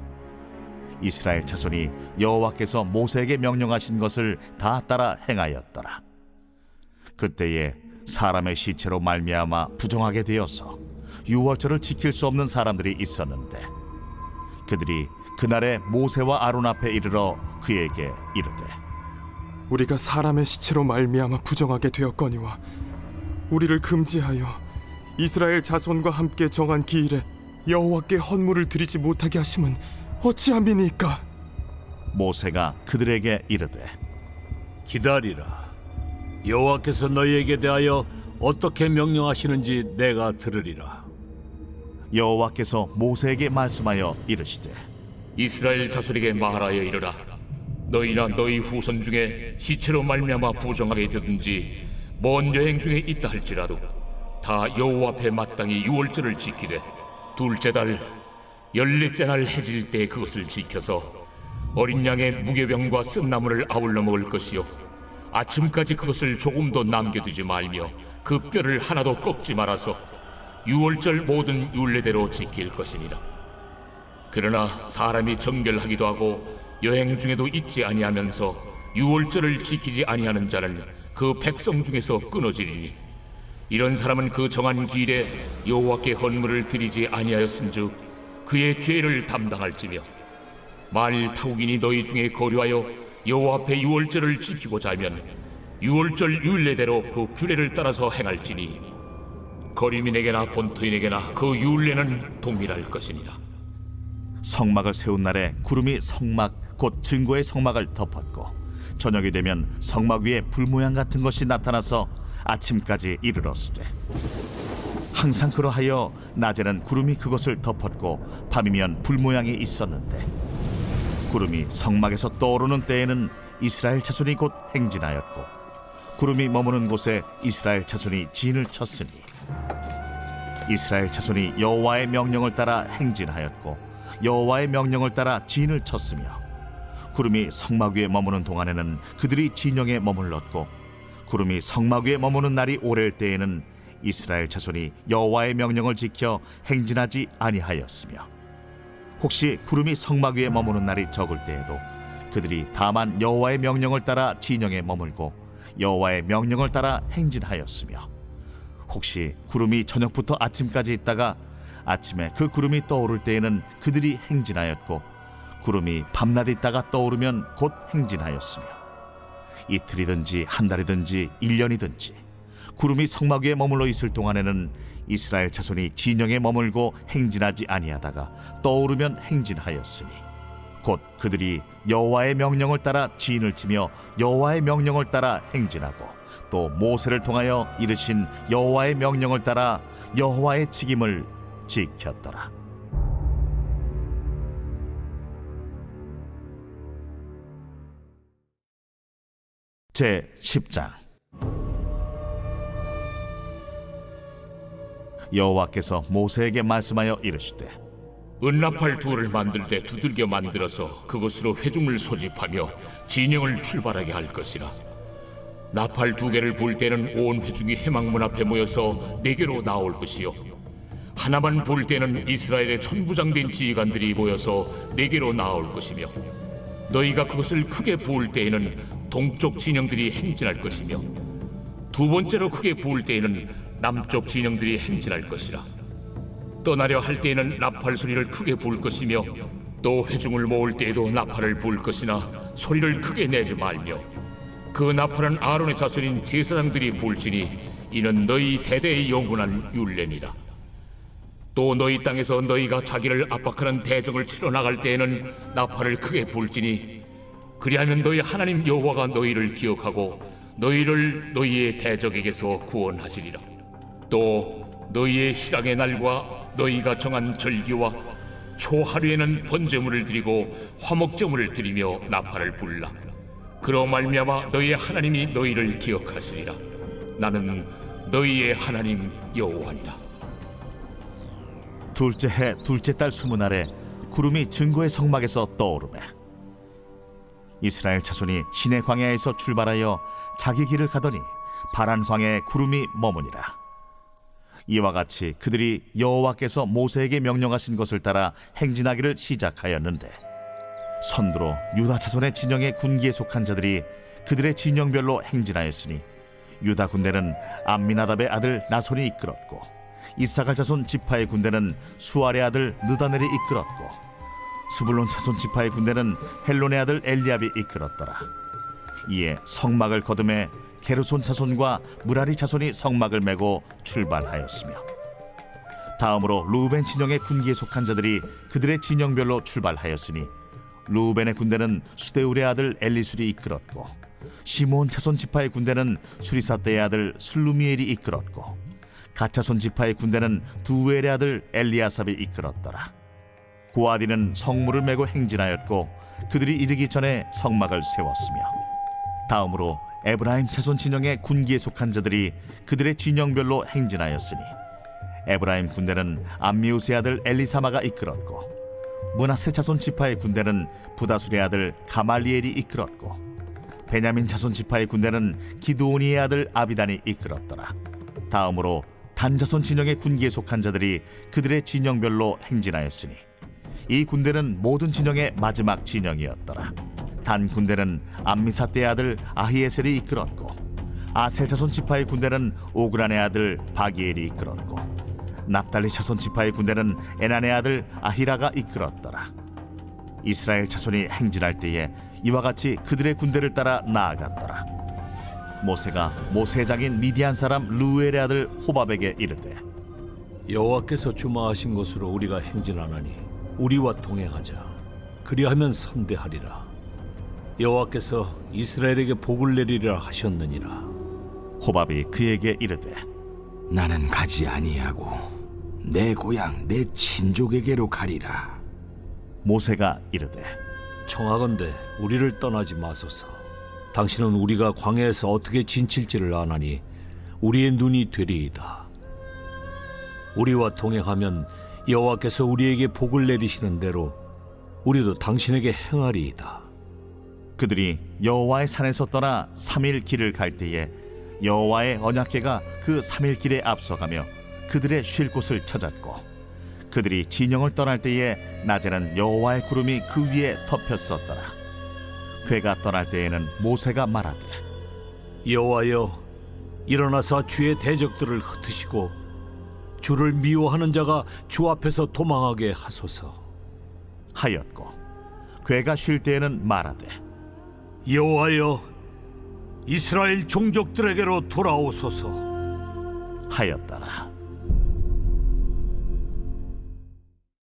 이스라엘 자손이 여호와께서 모세에게 명령하신 것을 다 따라 행하였더라. 그때에 사람의 시체로 말미암아 부정하게 되어서 유월절을 지킬 수 없는 사람들이 있었는데 그들이 그날에 모세와 아론 앞에 이르러 그에게 이르되 우리가 사람의 시체로 말미암아 부정하게 되었거니와 우리를 금지하여 이스라엘 자손과 함께 정한 기일에 여호와께 헌물을 드리지 못하게 하심은 어찌함이니까? 모세가 그들에게 이르되 기다리라. 여호와께서 너희에게 대하여 어떻게 명령하시는지 내가 들으리라. 여호와께서 모세에게 말씀하여 이르시되 이스라엘 자손에게 말하여 이르라. 너희나 너희 후손 중에 시체로 말미암아 부정하게 되든지 먼 여행 중에 있다 할지라도 다 여호와 앞에 마땅히 유월절을 지키되 둘째 달 14째 날 해질 때 그것을 지켜서 어린 양의 무교병과 쓴나물을 아울러 먹을 것이요 아침까지 그것을 조금도 남겨두지 말며 그 뼈를 하나도 꺾지 말아서 유월절 모든 율례대로 지킬 것이니라. 그러나 사람이 정결하기도 하고 여행 중에도 잊지 아니하면서 유월절을 지키지 아니하는 자는 그 백성 중에서 끊어지리니 이런 사람은 그 정한 기일에 여호와께 헌물을 드리지 아니하였은즉 그의 죄를 담당할지며 만일 타국인이 너희 중에 거류하여 여호와 앞에 유월절을 지키고자 하면 유월절 율례대로 그 규례를 따라서 행할지니 거류민에게나 본토인에게나 그 율례는 동일할 것이니라. 성막을 세운 날에 구름이 성막 곧 증거의 성막을 덮었고 저녁이 되면 성막 위에 불 모양 같은 것이 나타나서 아침까지 이르렀으되 항상 그러하여 낮에는 구름이 그것을 덮었고 밤이면 불 모양이 있었는데 구름이 성막에서 떠오르는 때에는 이스라엘 자손이 곧 행진하였고 구름이 머무는 곳에 이스라엘 자손이 진을 쳤으니 이스라엘 자손이 여호와의 명령을 따라 행진하였고 여호와의 명령을 따라 진을 쳤으며 구름이 성막 위에 머무는 동안에는 그들이 진영에 머물렀고 구름이 성막 위에 머무는 날이 오랠 때에는 이스라엘 자손이 여호와의 명령을 지켜 행진하지 아니하였으며 혹시 구름이 성막 위에 머무는 날이 적을 때에도 그들이 다만 여호와의 명령을 따라 진영에 머물고 여호와의 명령을 따라 행진하였으며 혹시 구름이 저녁부터 아침까지 있다가 아침에 그 구름이 떠오를 때에는 그들이 행진하였고 구름이 밤낮 있다가 떠오르면 곧 행진하였으며 이틀이든지 한 달이든지 1년이든지 구름이 성막 위에 머물러 있을 동안에는 이스라엘 자손이 진영에 머물고 행진하지 아니하다가 떠오르면 행진하였으니 곧 그들이 여호와의 명령을 따라 진을 치며 여호와의 명령을 따라 행진하고 또 모세를 통하여 이르신 여호와의 명령을 따라 여호와의 책임을 지켰더라. 제 10장. 여호와께서 모세에게 말씀하여 이르시되 은나팔 둘을 만들 때 두들겨 만들어서 그것으로 회중을 소집하며 진영을 출발하게 할 것이라. 나팔 2개를 불 때는 온 회중이 회막문 앞에 모여서 내게로 나올 것이요 하나만 불 때는 이스라엘의 천부장된 지휘관들이 모여서 내게로 나올 것이며 너희가 그것을 크게 부을 때에는 동쪽 진영들이 행진할 것이며 두 번째로 크게 부을 때에는 남쪽 진영들이 행진할 것이라. 떠나려 할 때에는 나팔 소리를 크게 부을 것이며 또 회중을 모을 때에도 나팔을 부을 것이나 소리를 크게 내지 말며 그 나팔은 아론의 자손인 제사장들이 부을지니 이는 너희 대대의 영원한 율례니라. 또 너희 땅에서 너희가 자기를 압박하는 대적을 치러 나갈 때에는 나팔을 크게 부을지니 그리하면 너희 하나님 여호와가 너희를 기억하고 너희를 너희의 대적에게서 구원하시리라. 또 너희의 희락의 날과 너희가 정한 절기와 초하루에는 번제물을 드리고 화목제물을 드리며 나팔을 불라. 그로 말미암아 너희의 하나님이 너희를 기억하시리라. 나는 너희의 하나님 여호와니라. 둘째 해 둘째 달 20날에 구름이 증거의 성막에서 떠오르매 이스라엘 자손이 시내 광야에서 출발하여 자기 길을 가더니 바란 광야에 구름이 머무니라. 이와 같이 그들이 여호와께서 모세에게 명령하신 것을 따라 행진하기를 시작하였는데 선두로 유다 자손의 진영의 군기에 속한 자들이 그들의 진영별로 행진하였으니 유다 군대는 암미나답의 아들 나손이 이끌었고 이사갈 자손 지파의 군대는 수알의 아들 느다넬이 이끌었고 스불론 자손 지파의 군대는 헬론의 아들 엘리압이 이끌었더라. 이에 성막을 거두매 게르손 자손과 무라리 자손이 성막을 메고 출발하였으며 다음으로 루벤 진영의 군기에 속한 자들이 그들의 진영별로 출발하였으니 루벤의 군대는 수데울의 아들 엘리술이 이끌었고 시몬 자손 지파의 군대는 수리사떼의 아들 슬루미엘이 이끌었고 갓자손 지파의 군대는 두엘의 아들 엘리아삽이 이끌었더라. 고아디는 성물을 메고 행진하였고 그들이 이르기 전에 성막을 세웠으며 다음으로 에브라임 자손 진영의 군기에 속한 자들이 그들의 진영별로 행진하였으니 에브라임 군대는 암미우스의 아들 엘리사마가 이끌었고 므낫세 자손 지파의 군대는 부다술의 아들 가말리엘이 이끌었고 베냐민 자손 지파의 군대는 기드오니의 아들 아비단이 이끌었더라. 다음으로 단 자손 진영의 군기에 속한 자들이 그들의 진영별로 행진하였으니 이 군대는 모든 진영의 마지막 진영이었더라. 단 군대는 암미사떼의 아들 아히에셀이 이끌었고 아셀 자손 지파의 군대는 오그란의 아들 바기엘이 이끌었고 납달리 자손 지파의 군대는 에난의 아들 아히라가 이끌었더라. 이스라엘 자손이 행진할 때에 이와 같이 그들의 군대를 따라 나아갔더라. 모세가 모세의 장인 미디안 사람 루엘의 아들 호밥에게 이르되 여호와께서 주마하신 곳으로 우리가 행진하나니 우리와 동행하자. 그리하면 선대하리라. 여호와께서 이스라엘에게 복을 내리리라 하셨느니라. 호밥이 그에게 이르되 나는 가지 아니하고 내 고향 내 친족에게로 가리라. 모세가 이르되 청하건대 우리를 떠나지 마소서. 당신은 우리가 광야에서 어떻게 진칠지를 아나니 우리의 눈이 되리이다. 우리와 동행하면 여호와께서 우리에게 복을 내리시는 대로 우리도 당신에게 행하리이다. 그들이 여호와의 산에서 떠나 3일 길을 갈 때에 여호와의 언약궤가 그 3일 길에 앞서가며 그들의 쉴 곳을 찾았고 그들이 진영을 떠날 때에 낮에는 여호와의 구름이 그 위에 덮였었더라. 궤가 떠날 때에는 모세가 말하되 여호와여, 일어나사 주의 대적들을 흩으시고 주를 미워하는 자가 주 앞에서 도망하게 하소서. 하였고 궤가 쉴 때에는 말하되 여호와여, 이스라엘 종족들에게로 돌아오소서. 하였더라.